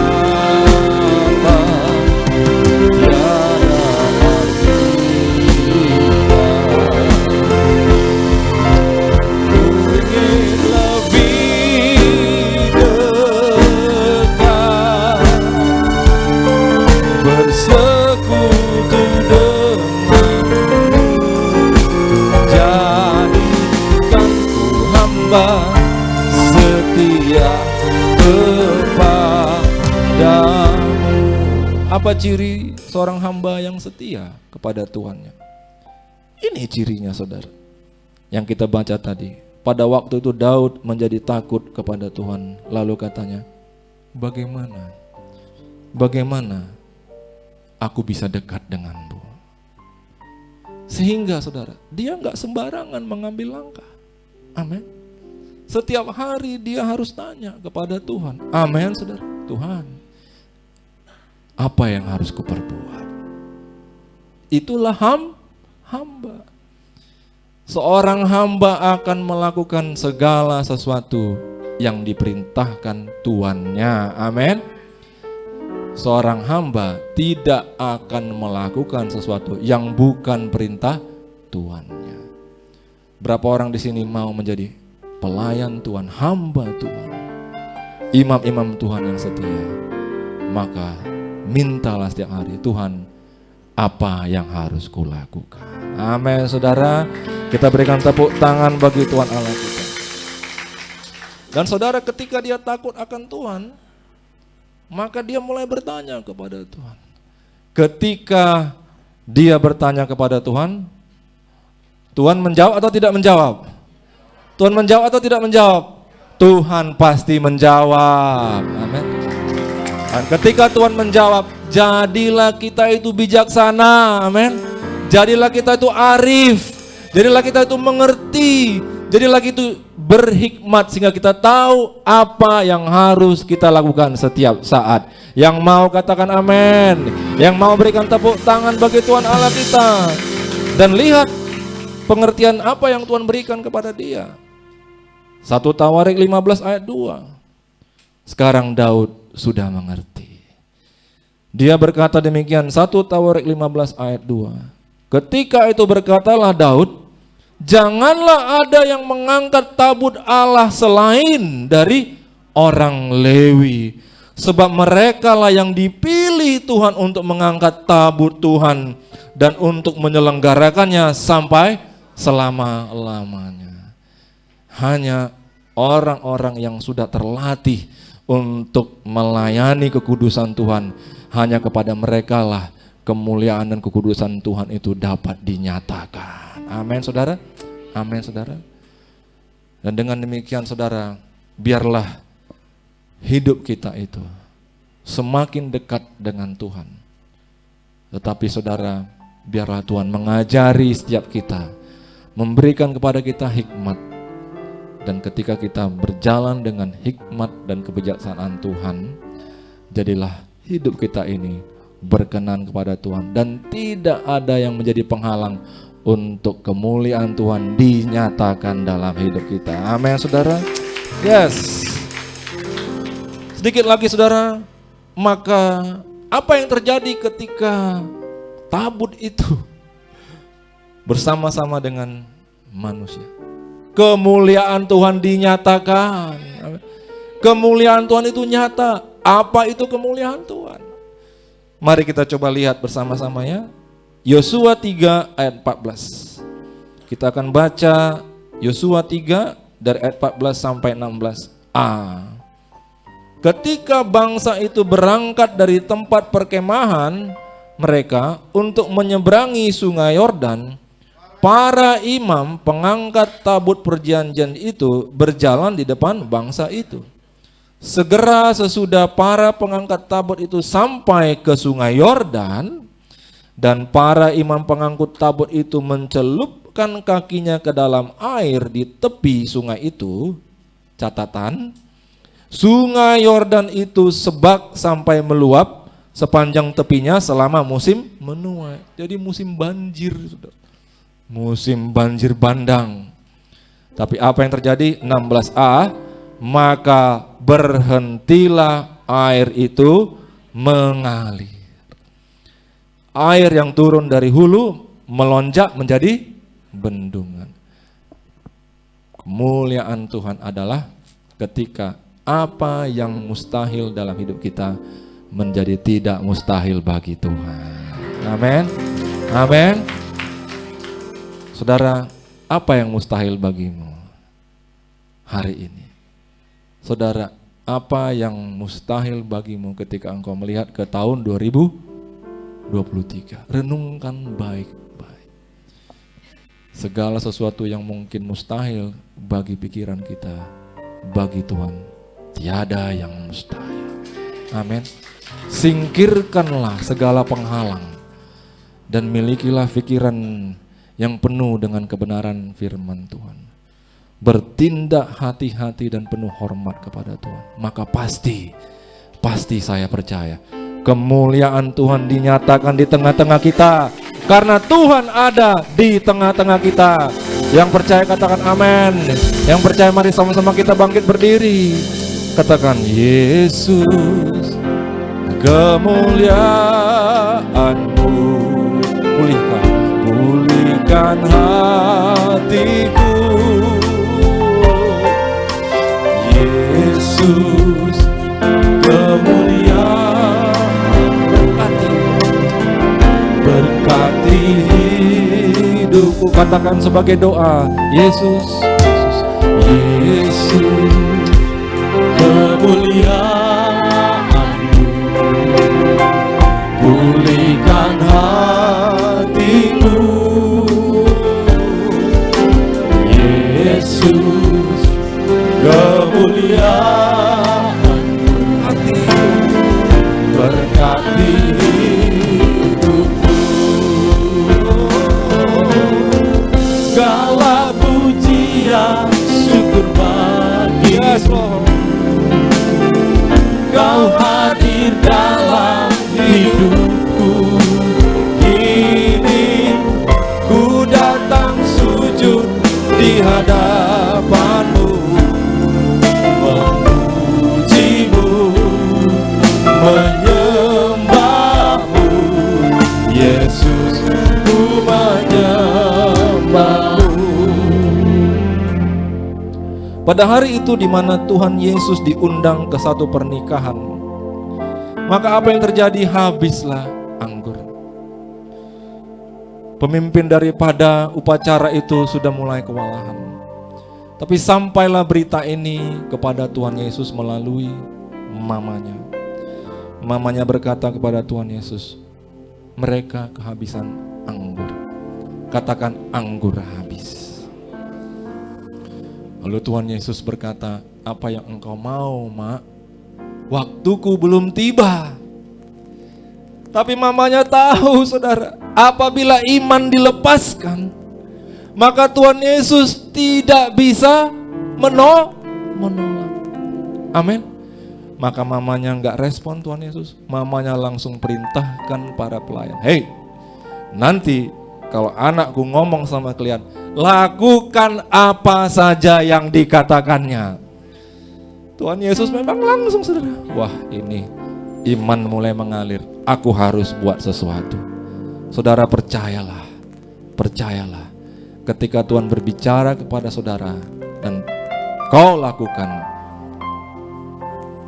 tiada arti ku ingin lebih dekat bersekutu denganmu, jadikan ku hamba setia kepadamu. Apa ciri seorang hamba yang setia kepada Tuhannya? Ini cirinya saudara, yang kita baca tadi. Pada waktu itu Daud menjadi takut kepada Tuhan. Lalu katanya, bagaimana aku bisa dekat denganmu? Sehingga saudara, dia nggak sembarangan mengambil langkah. Amin. Setiap hari dia harus tanya kepada Tuhan. Amin saudara. Tuhan, apa yang harus kuperbuat? Itulah hamba. Seorang hamba akan melakukan segala sesuatu yang diperintahkan tuannya. Amin. Seorang hamba tidak akan melakukan sesuatu yang bukan perintah tuannya. Berapa orang di sini mau menjadi pelayan Tuhan, hamba Tuhan, imam-imam Tuhan yang setia? Maka mintalah setiap hari, Tuhan, apa yang harus kulakukan? Amin saudara. Kita berikan tepuk tangan bagi Tuhan Allah kita. Dan saudara, ketika dia takut akan Tuhan, maka dia mulai bertanya kepada Tuhan. Ketika dia bertanya kepada Tuhan, Tuhan menjawab atau tidak menjawab? Tuhan menjawab atau tidak menjawab? Tuhan pasti menjawab. Amin. Dan ketika Tuhan menjawab, jadilah kita itu bijaksana. Amin. Jadilah kita itu arif. Jadilah kita itu mengerti. Jadilah kita itu berhikmat sehingga kita tahu apa yang harus kita lakukan setiap saat. Yang mau katakan amin. Yang mau berikan tepuk tangan bagi Tuhan Allah kita. Dan lihat pengertian apa yang Tuhan berikan kepada dia. 1 Tawarik 15 ayat 2. Sekarang Daud sudah mengerti. Dia berkata demikian, 1 Tawarik 15 ayat 2. Ketika itu berkatalah Daud, janganlah ada yang mengangkat tabut Allah selain dari orang Lewi, sebab merekalah yang dipilih Tuhan untuk mengangkat tabut Tuhan dan untuk menyelenggarakannya sampai selama-lamanya. Hanya orang-orang yang sudah terlatih untuk melayani kekudusan Tuhan, hanya kepada merekalah kemuliaan dan kekudusan Tuhan itu dapat dinyatakan. Amin saudara. Amin saudara. Dan dengan demikian saudara, biarlah hidup kita itu semakin dekat dengan Tuhan. Tetapi saudara, biarlah Tuhan mengajari setiap kita, memberikan kepada kita hikmat. Dan ketika kita berjalan dengan hikmat dan kebijaksanaan Tuhan, jadilah hidup kita ini berkenan kepada Tuhan. Dan tidak ada yang menjadi penghalang untuk kemuliaan Tuhan dinyatakan dalam hidup kita. Amin saudara. Yes. Sedikit lagi saudara. Maka apa yang terjadi ketika tabut itu bersama-sama dengan manusia? Kemuliaan Tuhan dinyatakan. Kemuliaan Tuhan itu nyata. Apa itu kemuliaan Tuhan? Mari kita coba lihat bersama-sama ya. Yosua 3 ayat 14. Kita akan baca Yosua 3 dari ayat 14 sampai 16a. ketika bangsa itu berangkat dari tempat perkemahan mereka untuk menyeberangi sungai Yordan, para imam pengangkat tabut perjanjian itu berjalan di depan bangsa itu. Segera sesudah para pengangkat tabut itu sampai ke sungai Yordan, dan para imam pengangkut tabut itu mencelupkan kakinya ke dalam air di tepi sungai itu. Catatan, sungai Yordan itu sebak sampai meluap sepanjang tepinya selama musim menuai. Jadi musim banjir, musim banjir bandang. Tapi apa yang terjadi? 16a, maka berhentilah air itu mengalir. Air yang turun dari hulu melonjak menjadi bendungan. Kemuliaan Tuhan adalah ketika apa yang mustahil dalam hidup kita menjadi tidak mustahil bagi Tuhan. Amin. Amin. Saudara, apa yang mustahil bagimu hari ini? Saudara, apa yang mustahil bagimu ketika engkau melihat ke tahun 2023? Renungkan baik-baik. Segala sesuatu yang mungkin mustahil bagi pikiran kita, bagi Tuhan tiada yang mustahil. Amin. Singkirkanlah segala penghalang dan milikilah pikiran yang penuh dengan kebenaran firman Tuhan. Bertindak hati-hati dan penuh hormat kepada Tuhan. Maka pasti saya percaya kemuliaan Tuhan dinyatakan di tengah-tengah kita, karena Tuhan ada di tengah-tengah kita. Yang percaya katakan amin. Yang percaya mari sama-sama kita bangkit berdiri. Katakan, Yesus, kemuliaan-Mu pulihkan hatiku. Yesus, kemuliaan, berkati hidupku. Katakan sebagai doa, Yesus, Yesus, kemuliaan-Mu pulihkan hatiku. Yesus, kemuliaan hatiku, berkati hidupku. Segala pujian syukur bagimu, Kau hadir dalam hidupku. Kini ku datang sujud di hadapan-Mu, memuji-Mu, menyembah-Mu. Yesus, ku menyembah-Mu. Pada hari itu di mana Tuhan Yesus diundang ke satu pernikahan, maka apa yang terjadi? Habislah anggur. Pemimpin daripada upacara itu sudah mulai kewalahan. Tapi sampailah berita ini kepada Tuhan Yesus melalui mamanya. Mamanya berkata kepada Tuhan Yesus, mereka kehabisan anggur. Katakan, anggur habis. Lalu Tuhan Yesus berkata, apa yang engkau mau, Mak? Waktuku belum tiba. Tapi mamanya tahu, saudara, apabila iman dilepaskan, maka Tuhan Yesus tidak bisa menolak. Amin. Maka mamanya enggak respon Tuhan Yesus. Mamanya langsung perintahkan para pelayan, hei, nanti kalau anakku ngomong sama kalian, lakukan apa saja yang dikatakannya. Tuhan Yesus memang langsung, saudara. Wah, ini iman mulai mengalir. Aku harus buat sesuatu. Saudara, percayalah. Ketika Tuhan berbicara kepada saudara dan kau lakukan,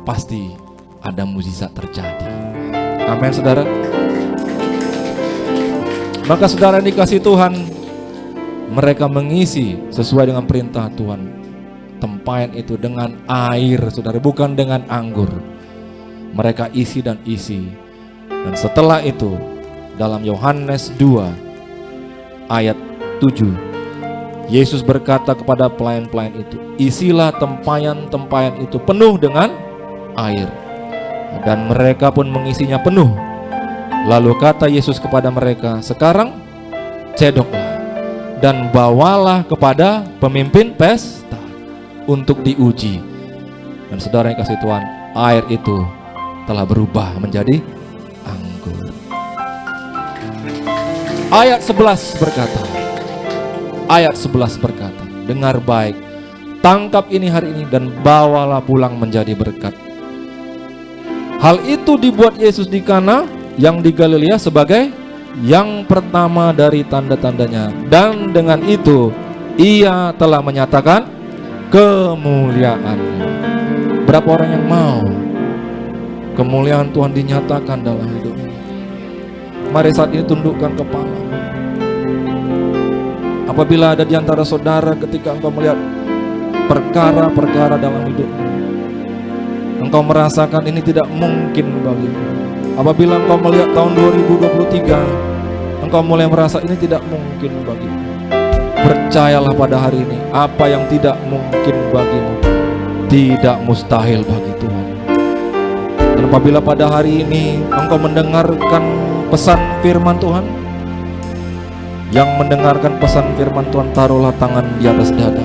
pasti ada mukjizat terjadi. Amin, saudara. Maka saudara dikasih Tuhan, mereka mengisi sesuai dengan perintah Tuhan. tempayan itu dengan air, saudara, bukan dengan anggur. Mereka isi dan isi. Dan setelah itu dalam Yohanes 2 ayat 7, Yesus berkata kepada pelayan-pelayan itu, isilah tempayan-tempayan itu penuh dengan air. Dan mereka pun mengisinya penuh. Lalu kata Yesus kepada mereka, sekarang cedoklah dan bawalah kepada pemimpin pesta untuk diuji. Dan saudara yang kasih Tuhan, air itu telah berubah menjadi anggur. Ayat 11 berkata, dengar baik, tangkap ini hari ini dan bawalah pulang menjadi berkat. Hal itu dibuat Yesus di Kana yang di Galilea sebagai yang pertama dari tanda-tandanya, dan dengan itu ia telah menyatakan kemuliaannya. Berapa orang yang mau kemuliaan Tuhan dinyatakan dalam hidup ini? Mari saat ini tundukkan kepala. Apabila ada di antara saudara ketika engkau melihat perkara-perkara dalam hidup, engkau merasakan ini tidak mungkin bagimu. Apabila engkau melihat tahun 2023, engkau mulai merasa ini tidak mungkin bagimu, percayalah pada hari ini, apa yang tidak mungkin bagimu tidak mustahil bagi Tuhan. Dan apabila pada hari ini engkau mendengarkan pesan firman Tuhan, yang mendengarkan pesan firman Tuhan, taruhlah tangan di atas dada.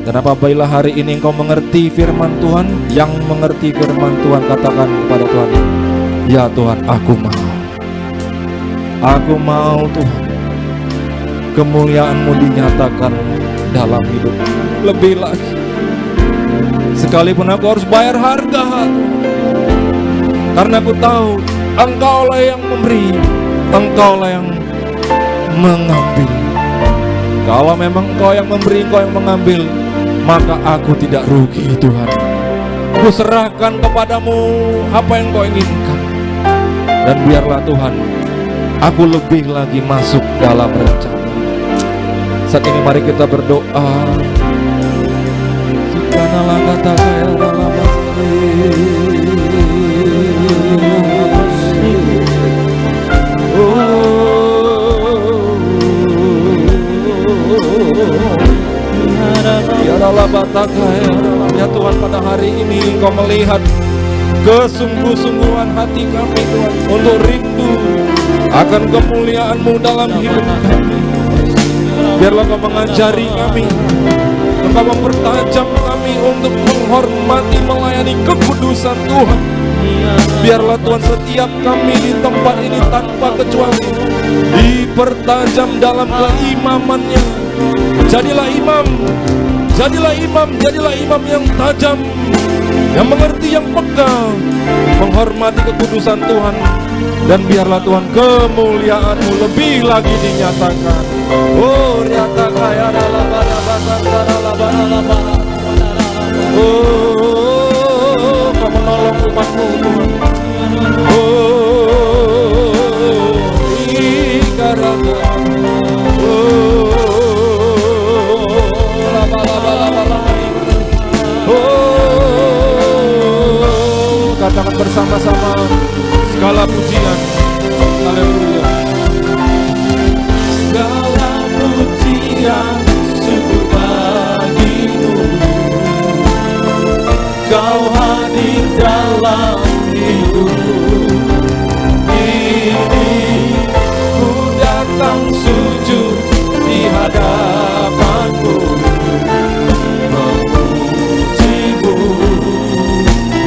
Dan apabila hari ini engkau mengerti firman Tuhan, yang mengerti firman Tuhan katakan kepada Tuhan, ya Tuhan, aku mau Tuhan, kemuliaan-Mu dinyatakan dalam hidup lebih lagi. Sekalipun aku harus bayar harga, karena aku tahu Engkaulah yang memberi, Engkaulah yang mengambil. Kalau memang Engkau yang memberi, Engkau yang mengambil, maka aku tidak rugi Tuhan. Ku serahkan kepadamu apa yang Kau inginkan. Dan biarlah Tuhan, aku lebih lagi masuk dalam rencana. Saat ini mari kita berdoa. Ya Tuhan, pada hari ini Engkau melihat kesungguh-sungguhan hati kami Tuhan, untuk rindu akan kemuliaan-Mu dalam hidup kami. Biarlah Kau mengajari kami, Engkau mempertajam kami untuk menghormati, melayani kekudusan Tuhan. Biarlah Tuhan setiap kami di tempat ini tanpa kecuali dipertajam dalam keimamannya. Jadilah imam, jadilah imam yang tajam, yang mengerti, yang peka, menghormati kekudusan Tuhan. Dan biarlah Tuhan kemuliaan-Mu lebih lagi dinyatakan. Oh, nyatakan ya dalam oh, Kau menolong umat-Mu Tuhan. Oh, ikaranga. Katakan bersama-sama, segala pujian, haleluya. Segala pujian, syukur bagimu. Kau hadir dalam hidupku. Ini ku datang sujud di hadapan-Mu, memuji-Mu,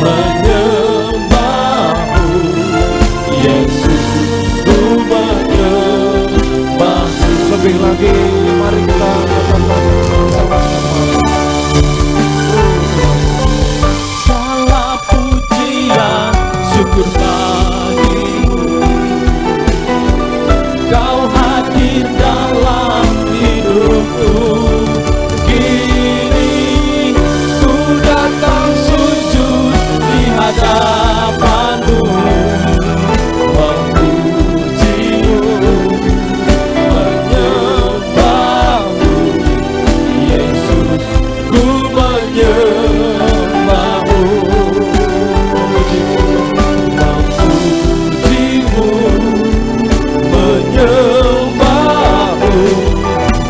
menyembah-Mu, Yesus, ku menyembah-Mu. Lebih lagi, mari kita katakan sama-sama. Segala pujian, syukur bagimu. Kau hadir dalam hidupku. Kini ku datang sujud di hadapan-Mu, memuji-Mu, menyembah-Mu,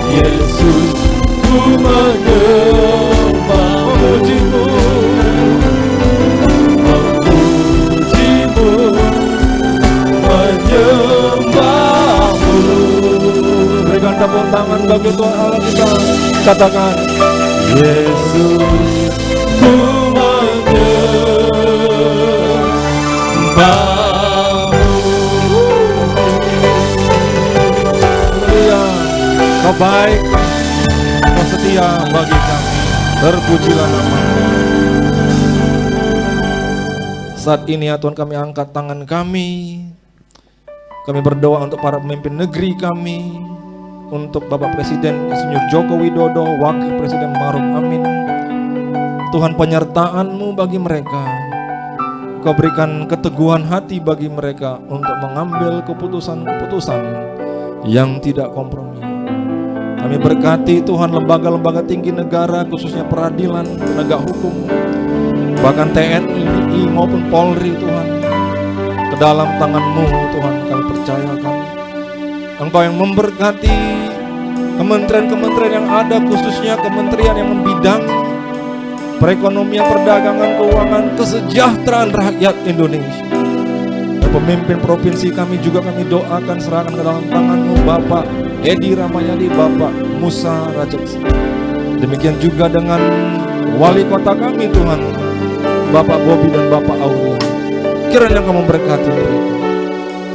Yesus, ku menyembah, memujimu, memujimu, menyembahmu. Berikan tepuk tangan bagi Tuhan Allah kita. Katakan, Yesus, ku menyembahmu. Kau baik, Kau setia bagi kami. Terpujilah nama-Mu. Saat ini ya Tuhan, kami angkat tangan kami. Kami berdoa untuk para pemimpin negeri kami, untuk Bapak Presiden Insinyur Joko Widodo, Wakil Presiden Ma'ruf Amin. Tuhan, penyertaan-Mu bagi mereka. Kau berikan keteguhan hati bagi mereka untuk mengambil keputusan-keputusan yang tidak kompromi. Kami berkati Tuhan lembaga-lembaga tinggi negara, khususnya peradilan, penegak hukum, bahkan TNI maupun Polri Tuhan. Ke dalam tangan-Mu Tuhan kami percayakan. Engkau yang memberkati kementerian-kementerian yang ada, khususnya kementerian yang membidangi perekonomian, perdagangan, keuangan, kesejahteraan rakyat Indonesia. Dan pemimpin provinsi kami juga kami doakan, serahkan ke dalam tangan-Mu, Bapak Edi Ramayadi, Bapak Musa Rajeksa. Demikian juga dengan wali kota kami Tuhan, Bapak Bobi dan Bapak Aulia. Kiranya Kau memberkati mereka.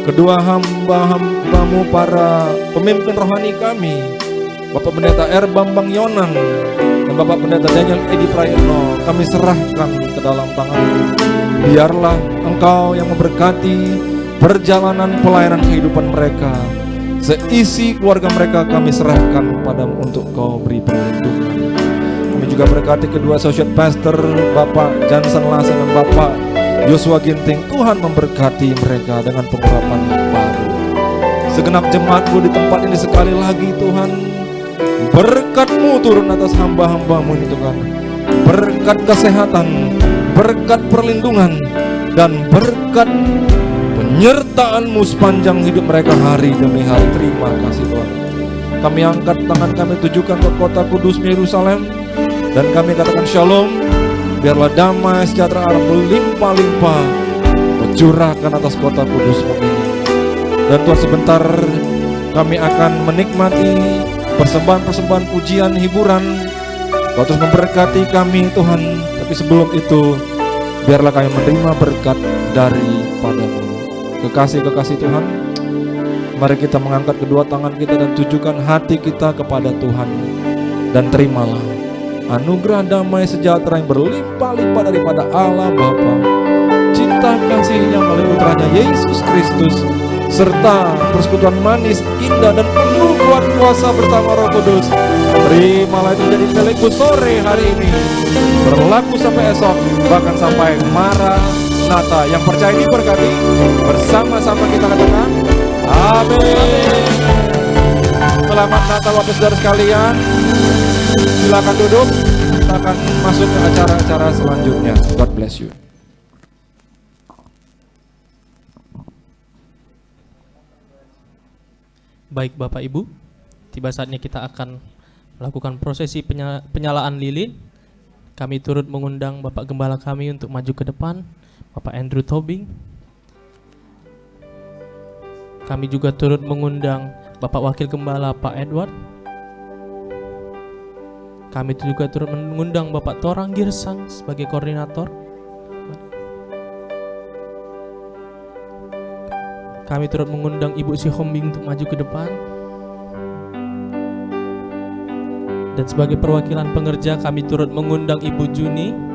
Kedua hamba-hamba-Mu, para pemimpin rohani kami, Bapak Pendeta R. Bambang Yonan dan Bapak Pendeta Daniel Edi Prayitno, kami serahkan ke dalam tangan-Mu. Biarlah Engkau yang memberkati perjalanan pelayanan kehidupan mereka. Seisi keluarga mereka kami serahkan padamu untuk Kau beri perlindungan. Kami juga berkati kedua associate pastor, Bapak Jansen Lasen dan Bapak Yosua Ginting. Tuhan memberkati mereka dengan pengurapan baru. Segenap jemaat-Mu di tempat ini sekali lagi Tuhan, berkat-Mu turun atas hamba-hamba-Mu ini Tuhan. Berkat kesehatan, berkat perlindungan, dan berkat penyertaan-Mu sepanjang hidup mereka hari demi hari. Terima kasih Tuhan. Kami angkat tangan kami tujukan ke kota kudus Yerusalem, dan kami katakan shalom. Biarlah damai sejahtera Allah berlimpah-limpah curahkan atas kota kudus-Mu ini. Dan Tuhan, sebentar kami akan menikmati persembahan-persembahan pujian, hiburan. Kau terus memberkati kami Tuhan. Tapi sebelum itu, biarlah kami menerima berkat daripada-Mu. Kekasih-kekasih Tuhan, mari kita mengangkat kedua tangan kita dan tujukan hati kita kepada Tuhan. Dan terimalah anugerah damai sejahtera yang berlimpah-limpah daripada Allah Bapa, cinta kasih-Nya melalui putranya Yesus Kristus, serta persekutuan manis, indah, dan penuh kuat kuasa bersama Roh Kudus. Terimalah itu jadi milikmu sore hari ini, berlaku sampai esok, bahkan sampai Maranatha. Yang percaya diberkati, bersama-sama kita katakan amin. Selamat Natal Bapak Saudara sekalian. Silakan duduk, kita akan masuk ke acara-acara selanjutnya. God bless you. Baik Bapak Ibu, tiba saatnya kita akan melakukan prosesi penyalaan lilin. Kami turut mengundang Bapak Gembala kami untuk maju ke depan, Bapak Andrew Tobing. Kami juga turut mengundang Bapak Wakil Gembala Pak Edward. Kami juga turut mengundang Bapak Torang Girsang sebagai koordinator. Kami turut mengundang Ibu Si Hombing untuk maju ke depan. Dan sebagai perwakilan pengerja kami turut mengundang Ibu Juni.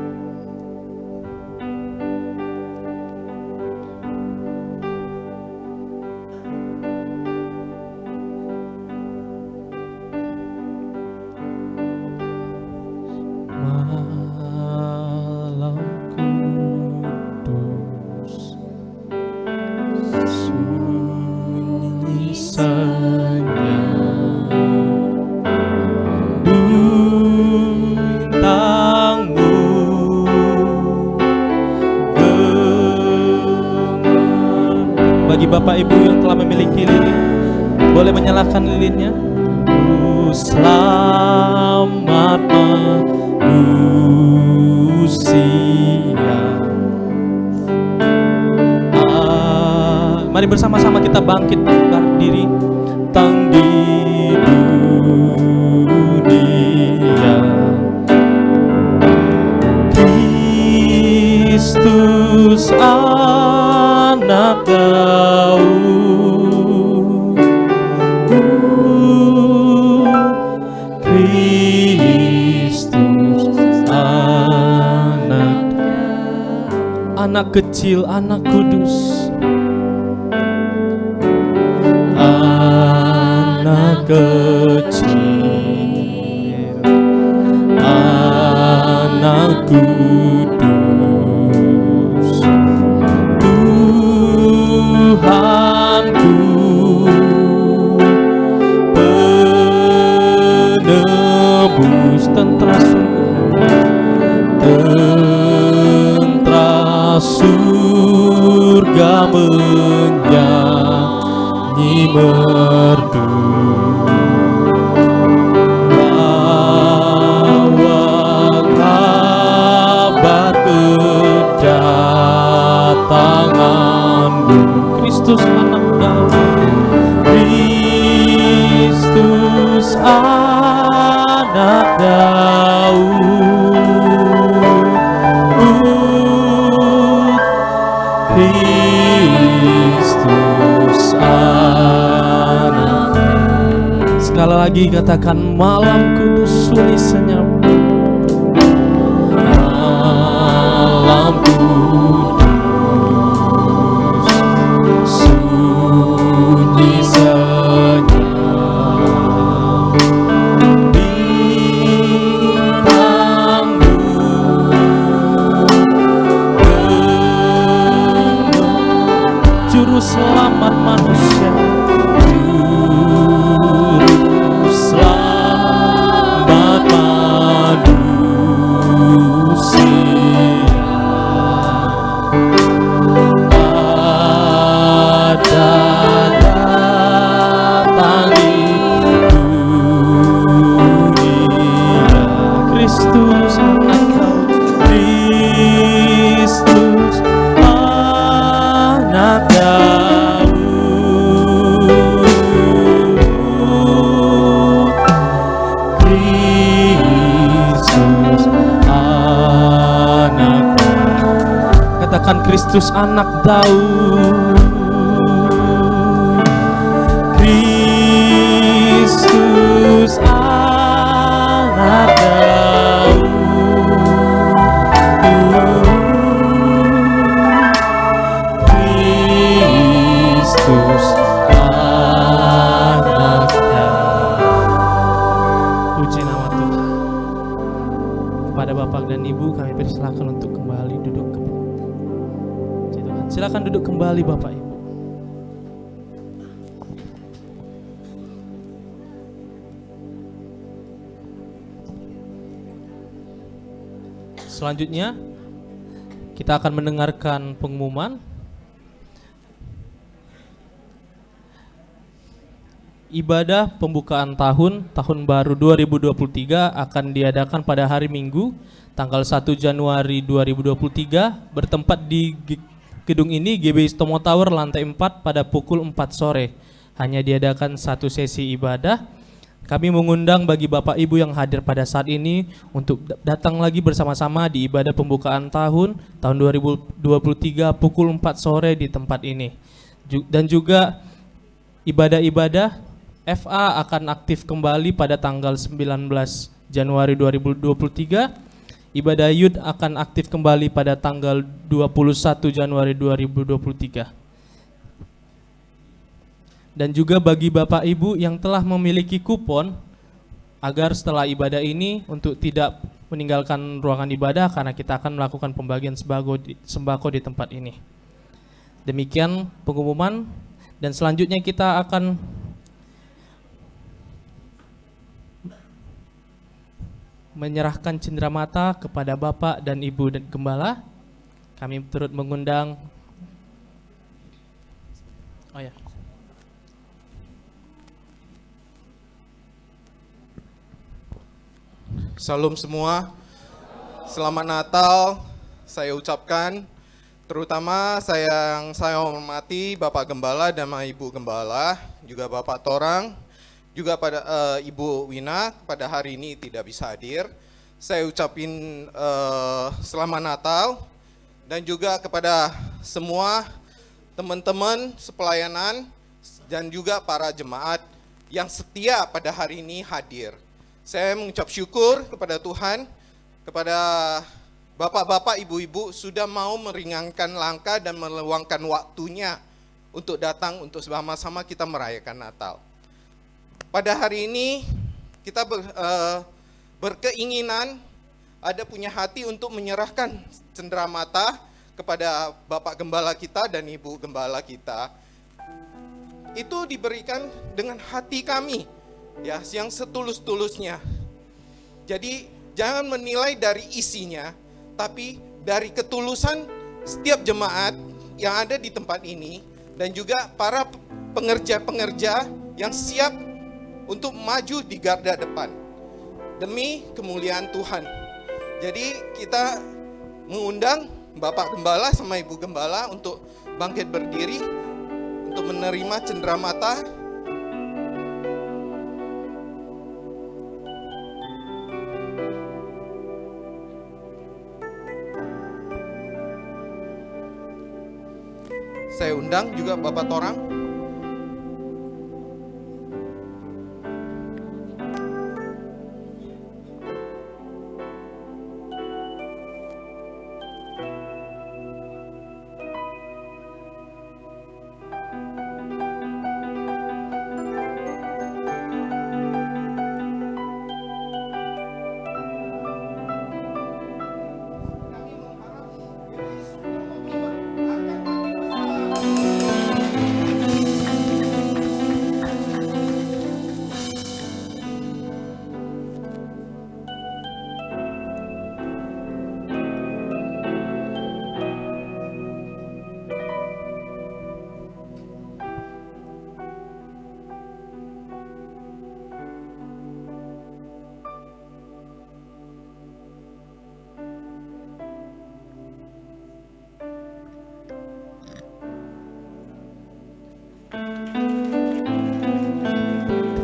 Bagi Bapak Ibu yang telah memiliki lilin, boleh menyalakan lilinnya. selamat manusia. Mari bersama-sama kita bangkit berdiri. Tang di dunia Kristus anak Daud, Kristus anak kecil, anak kudus, anak kecil, anak kudus, Tuhanku, penebus tentara surga menyanyi merdu, bawa kabar kedatanganmu, Kristus anak Daud, Kristus anak Daud, Kristus anak. Sekali lagi katakan, malam kudus sunyi senyap, malam kudus sunyi senyap, Juru selamat manusia, Juru selamat manusia, ada datang di dunia, Kristus anak Daud, Kristus anak Daud, Kristus anak Daud. Katakan, Kristus anak Daud, Kristus anak Daud, Kristus anak Daud. Puji nama Tuhan. Kepada Bapak dan Ibu kami persilakan untuk kembali duduk. Puji Tuhan. Silakan duduk kembali Bapak Ibu. Selanjutnya kita akan mendengarkan pengumuman ibadah pembukaan tahun baru 2023 akan diadakan pada hari Minggu tanggal 1 Januari 2023 bertempat di gedung ini GBI Stomo Tower lantai 4 pada pukul 4 sore. Hanya diadakan satu sesi ibadah. Kami mengundang bagi Bapak Ibu yang hadir pada saat ini untuk datang lagi bersama-sama di ibadah pembukaan tahun 2023 pukul 4 sore di tempat ini. Dan juga ibadah-ibadah FA akan aktif kembali pada tanggal 19 Januari 2023. Ibadah Yud akan aktif kembali pada tanggal 21 Januari 2023. Dan juga bagi Bapak Ibu yang telah memiliki kupon agar setelah ibadah ini untuk tidak meninggalkan ruangan ibadah karena kita akan melakukan pembagian sembako di tempat ini. Demikian pengumuman dan selanjutnya kita akan menyerahkan cenderamata kepada Bapak dan Ibu dan Gembala. Kami turut mengundang Salam semua, selamat Natal saya ucapkan. Terutama saya hormati Bapak Gembala dan Ibu Gembala, juga Bapak Torang, juga pada Ibu Wina pada hari ini tidak bisa hadir. Saya ucapin selamat Natal dan juga kepada semua teman-teman sepelayanan dan juga para jemaat yang setia pada hari ini hadir. Saya mengucap syukur kepada Tuhan, kepada bapak-bapak, ibu-ibu sudah mau meringankan langkah dan meluangkan waktunya untuk datang untuk sama-sama kita merayakan Natal. Pada hari ini kita berkeinginan, ada punya hati untuk menyerahkan cenderamata kepada Bapak Gembala kita dan Ibu Gembala kita. Itu diberikan dengan hati kami, ya, yang setulus-tulusnya. Jadi jangan menilai dari isinya, tapi dari ketulusan setiap jemaat yang ada di tempat ini dan juga para pengerja-pengerja yang siap untuk maju di garda depan demi kemuliaan Tuhan. Jadi kita mengundang Bapak Gembala sama Ibu Gembala untuk bangkit berdiri untuk menerima cenderamata. Saya undang juga Bapak Torang.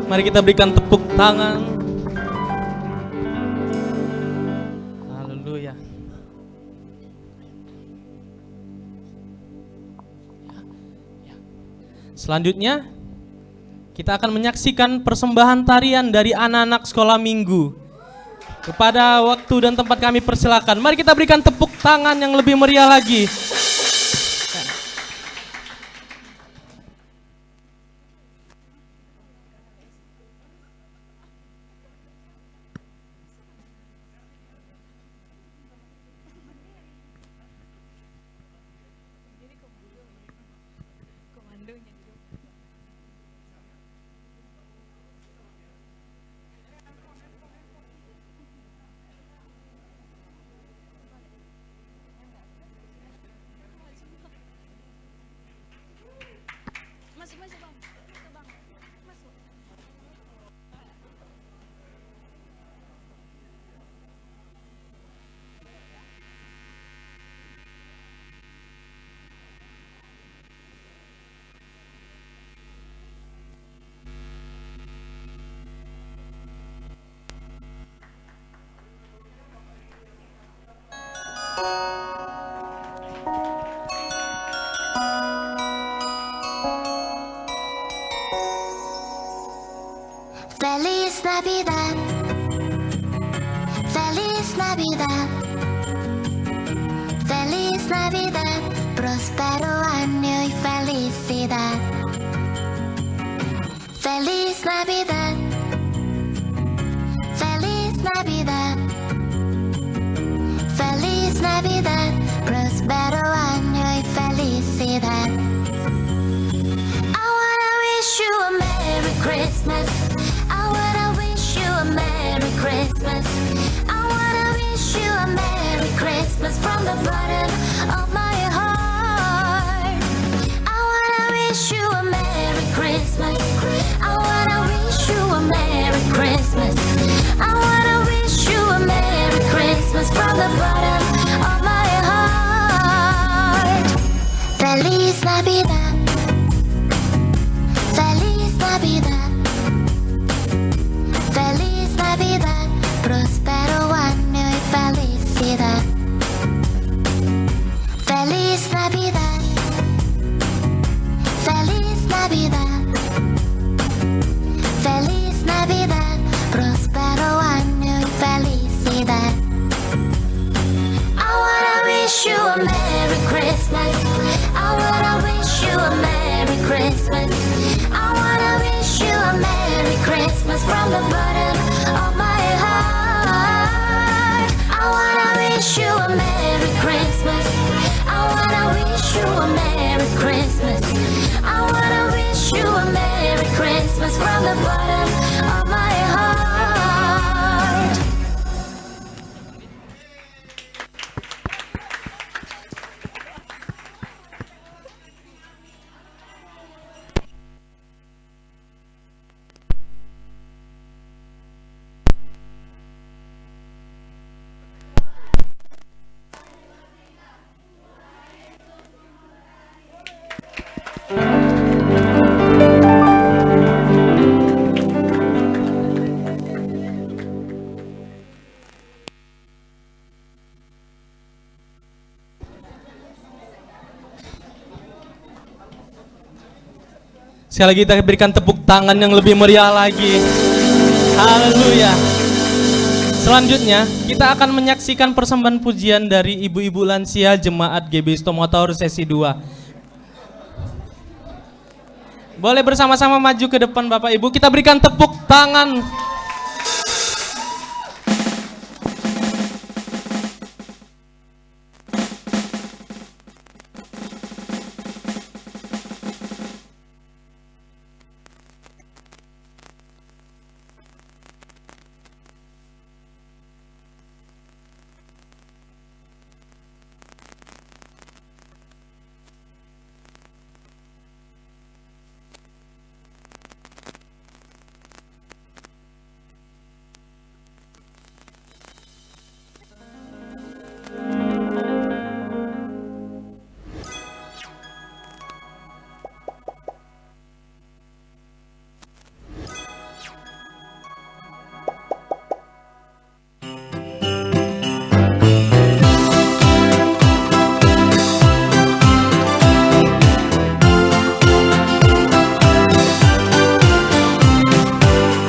Mari kita berikan tepuk tangan. Haleluya. Selanjutnya kita akan menyaksikan persembahan tarian dari anak-anak sekolah minggu. Kepada waktu dan tempat kami persilakan. Mari kita berikan tepuk tangan yang lebih meriah lagi. Feliz Navidad, Feliz Navidad, Feliz Navidad, próspero año y felicidad. Feliz Navidad, Feliz Navidad, Feliz Navidad, próspero año y felicidad. I wanna wish you a Merry Christmas. I wanna wish you a Merry Christmas. I wanna wish you a Merry Christmas from the bottom of my this from the bottom of my heart. Sekali lagi kita berikan tepuk tangan yang lebih meriah lagi. Haleluya. Selanjutnya kita akan menyaksikan persembahan pujian dari ibu-ibu lansia Jemaat GB Stomotor sesi 2. Boleh bersama-sama maju ke depan Bapak Ibu, kita berikan tepuk tangan.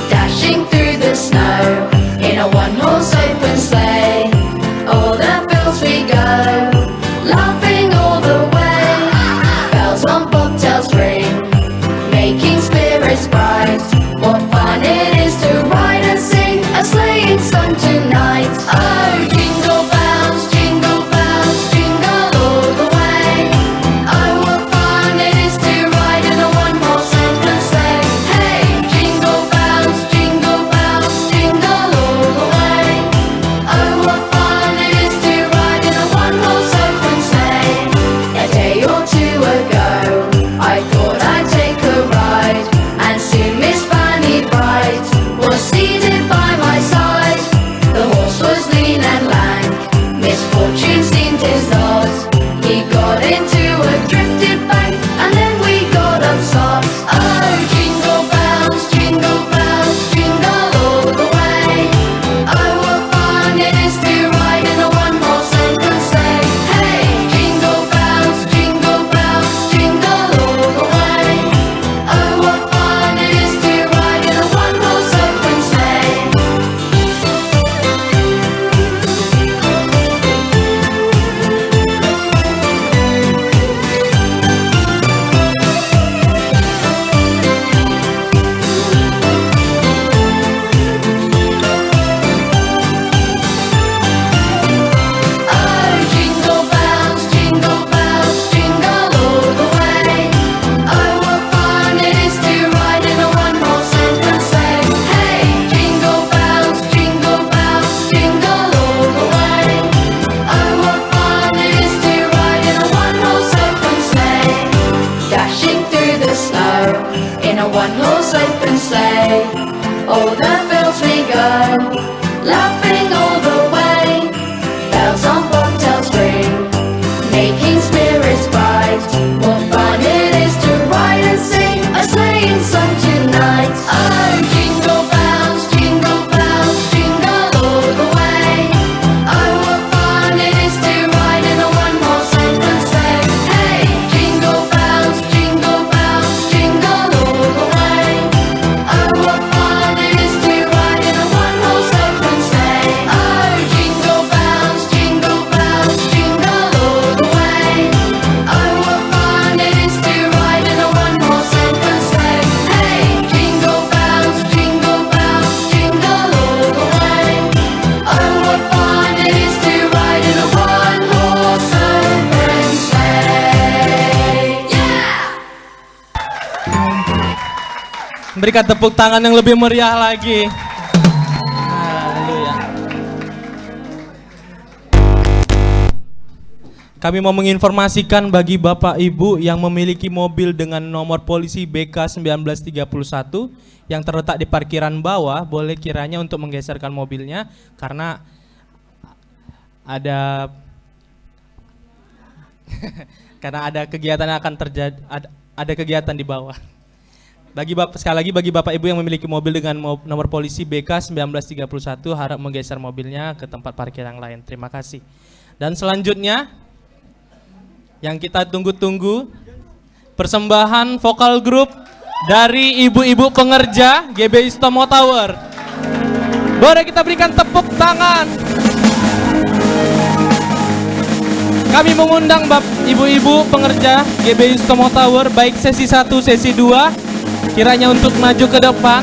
Dashing through the snow in a one-horse open sleigh. O'er the fields we go, laughing all the way. Bells on bobtails ring, making spirits bright. What fun it is to ride and sing a sleighing song tonight. Oh, jingle bells, jingle all the way. Oh, what fun it is to ride in a one-horse open sleigh. Hey, jingle bells, jingle all the way. Oh, what fun it is to ride in a one-horse open sleigh. A day or two ago, I thought I'd take a ride, and soon Miss Fanny Bright was seated by my side. The horse was lean and lank, misfortune seemed his lot. He got into a drifted bank, and then we got upset. Oh, jingle bells, jingle all the way. Oh, what fun it is to ride in a one-horse open sleigh. Hey, jingle bells, jingle all the way. Oh, what fun it is to ride in a one-horse open sleigh. Oh, jingle bells, jingle all the way. Oh, what fun it is to ride in a one-horse open sleigh. Hey, jingle bells, jingle all the way. Oh, what fun it is to ride in a one-horse open sleigh. Dashing through the snow in a one-horse open sleigh. O'er the fields we go, laughing all the way. Bells on bobtails ring, making spirits bright. What fun it is to ride and sing a sleighing song tonight. Oh, jingle bells, jingle all the way. Oh, what fun it is to ride in a one-horse open sleigh. Hey, jingle bells, jingle all the way. Oh, what fun it is to ride in a one-horse open sleigh. Berikan tepuk tangan yang lebih meriah lagi. Haleluya. Kami mau menginformasikan bagi Bapak Ibu yang memiliki mobil dengan nomor polisi BK 1931 yang terletak di parkiran bawah, boleh kiranya untuk menggeserkan mobilnya karena ada karena ada kegiatan yang akan terjadi, ada kegiatan di bawah. Sekali lagi bagi Bapak Ibu yang memiliki mobil dengan nomor polisi BK 1931 harap menggeser mobilnya ke tempat parkir yang lain. Terima kasih. Dan selanjutnya yang kita tunggu-tunggu, persembahan vokal grup dari ibu-ibu pengerja GBI Stomo Tower. Boleh kita berikan tepuk tangan. Kami mengundang ibu-ibu pengerja GBI Stomo Tower baik sesi 1, sesi 2 kiranya untuk maju ke depan.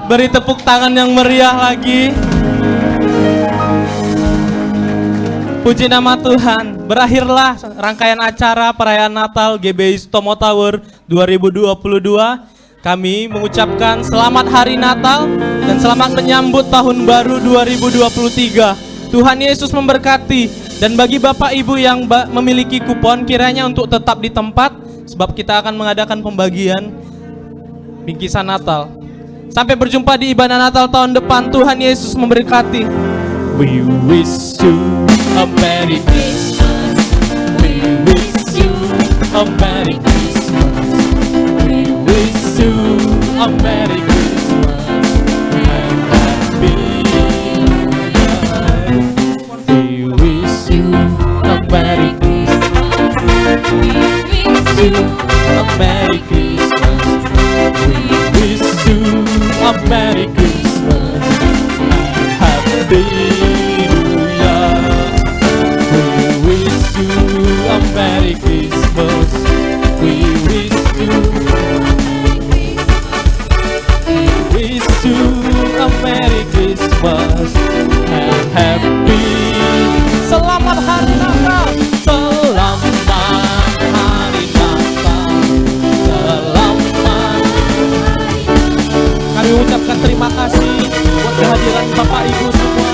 Beri tepuk tangan yang meriah lagi. Puji nama Tuhan. Berakhirlah rangkaian acara perayaan Natal GBI Sutomo Tower 2022. Kami mengucapkan selamat hari Natal dan selamat menyambut tahun baru 2023. Tuhan Yesus memberkati. Dan bagi Bapak Ibu yang memiliki kupon, kiranya untuk tetap di tempat, sebab kita akan mengadakan pembagian bingkisan Natal. Sampai berjumpa di ibadah Natal tahun depan. Tuhan Yesus memberkati. We wish you a Merry Christmas. We wish you a Merry Christmas. We wish you a Merry Christmas and Happy New Year. We wish you a Merry Christmas. We wish you a Merry Christmas. We wish you a Merry Christmas and Happy New Year. We wish you a Merry Christmas. We wish you a Merry Christmas and Happy. Selamat Hari Natal. Selamat Hari Natal. Selamat. Kami ucapkan terima kasih buat kehadiran Bapak Ibu semua.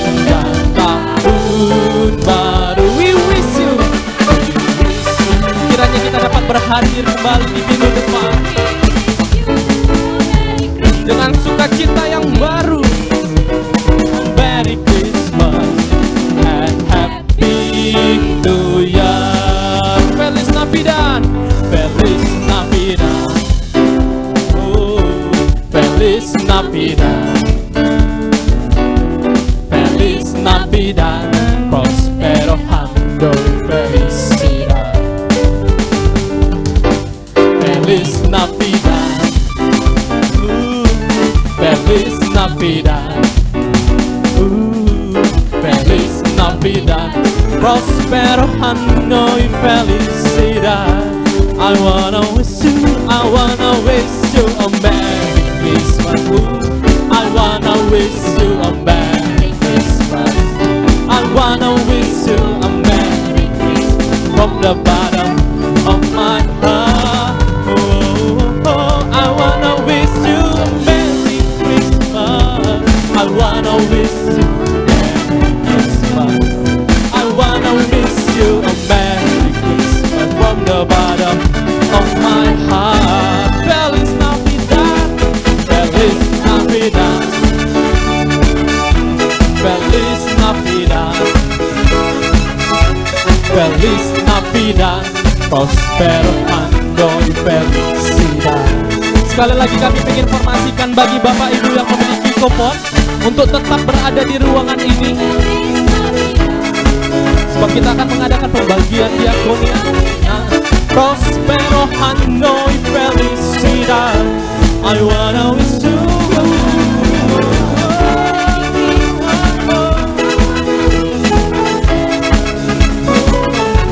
Dan tahun baru, we wish you. Kiranya kita dapat berhadir kembali di minggu depan dengan sukacita yang baru. Merry Christmas and Happy New Year. Feliz Navidad, Feliz Navidad. Oh, Feliz Navidad, Feliz Navidad, Prospero Año y Felicidad. Feliz Navidad, Feliz Navidad, Feliz Navidad, Prospero Año y Felicidad. I wanna wish you a Merry Christmas. I wanna wish you a Merry Christmas. I wanna wish you a Merry Christmas from the bottom of my heart. Oh, I wanna wish you a Merry Christmas. I wanna wish you a Merry Christmas. I wanna wish you a Merry Christmas from the bottom of my heart. Feliz Navidad, Feliz Navidad, Feliz Navidad, Feliz Navidad, Prospero Año y Felicidad. Sekali lagi kami ingin informasikan bagi Bapak Ibu yang memiliki kupon untuk tetap berada di ruangan ini, sebab kita akan mengadakan pembagian diakonia. Prospero Año y Felicidad. I wanna wish you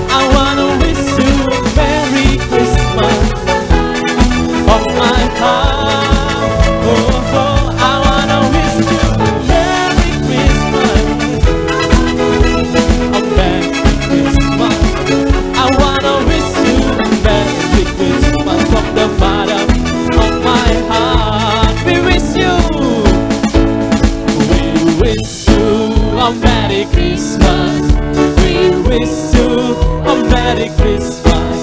I wanna wish you a Merry Christmas of my heart. Oh, I wanna wish you a Merry Christmas, a Merry Christmas. I wanna wish you a Merry Christmas from the bottom of my heart. We wish you a Merry Christmas. We wish you a Merry Christmas.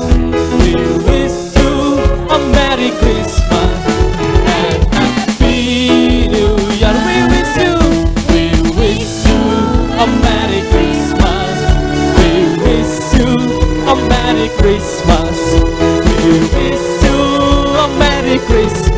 We wish you a Merry Christmas and Happy New Year. We wish you a Merry Christmas. We wish you a Merry Christmas. We wish you a Merry Christmas.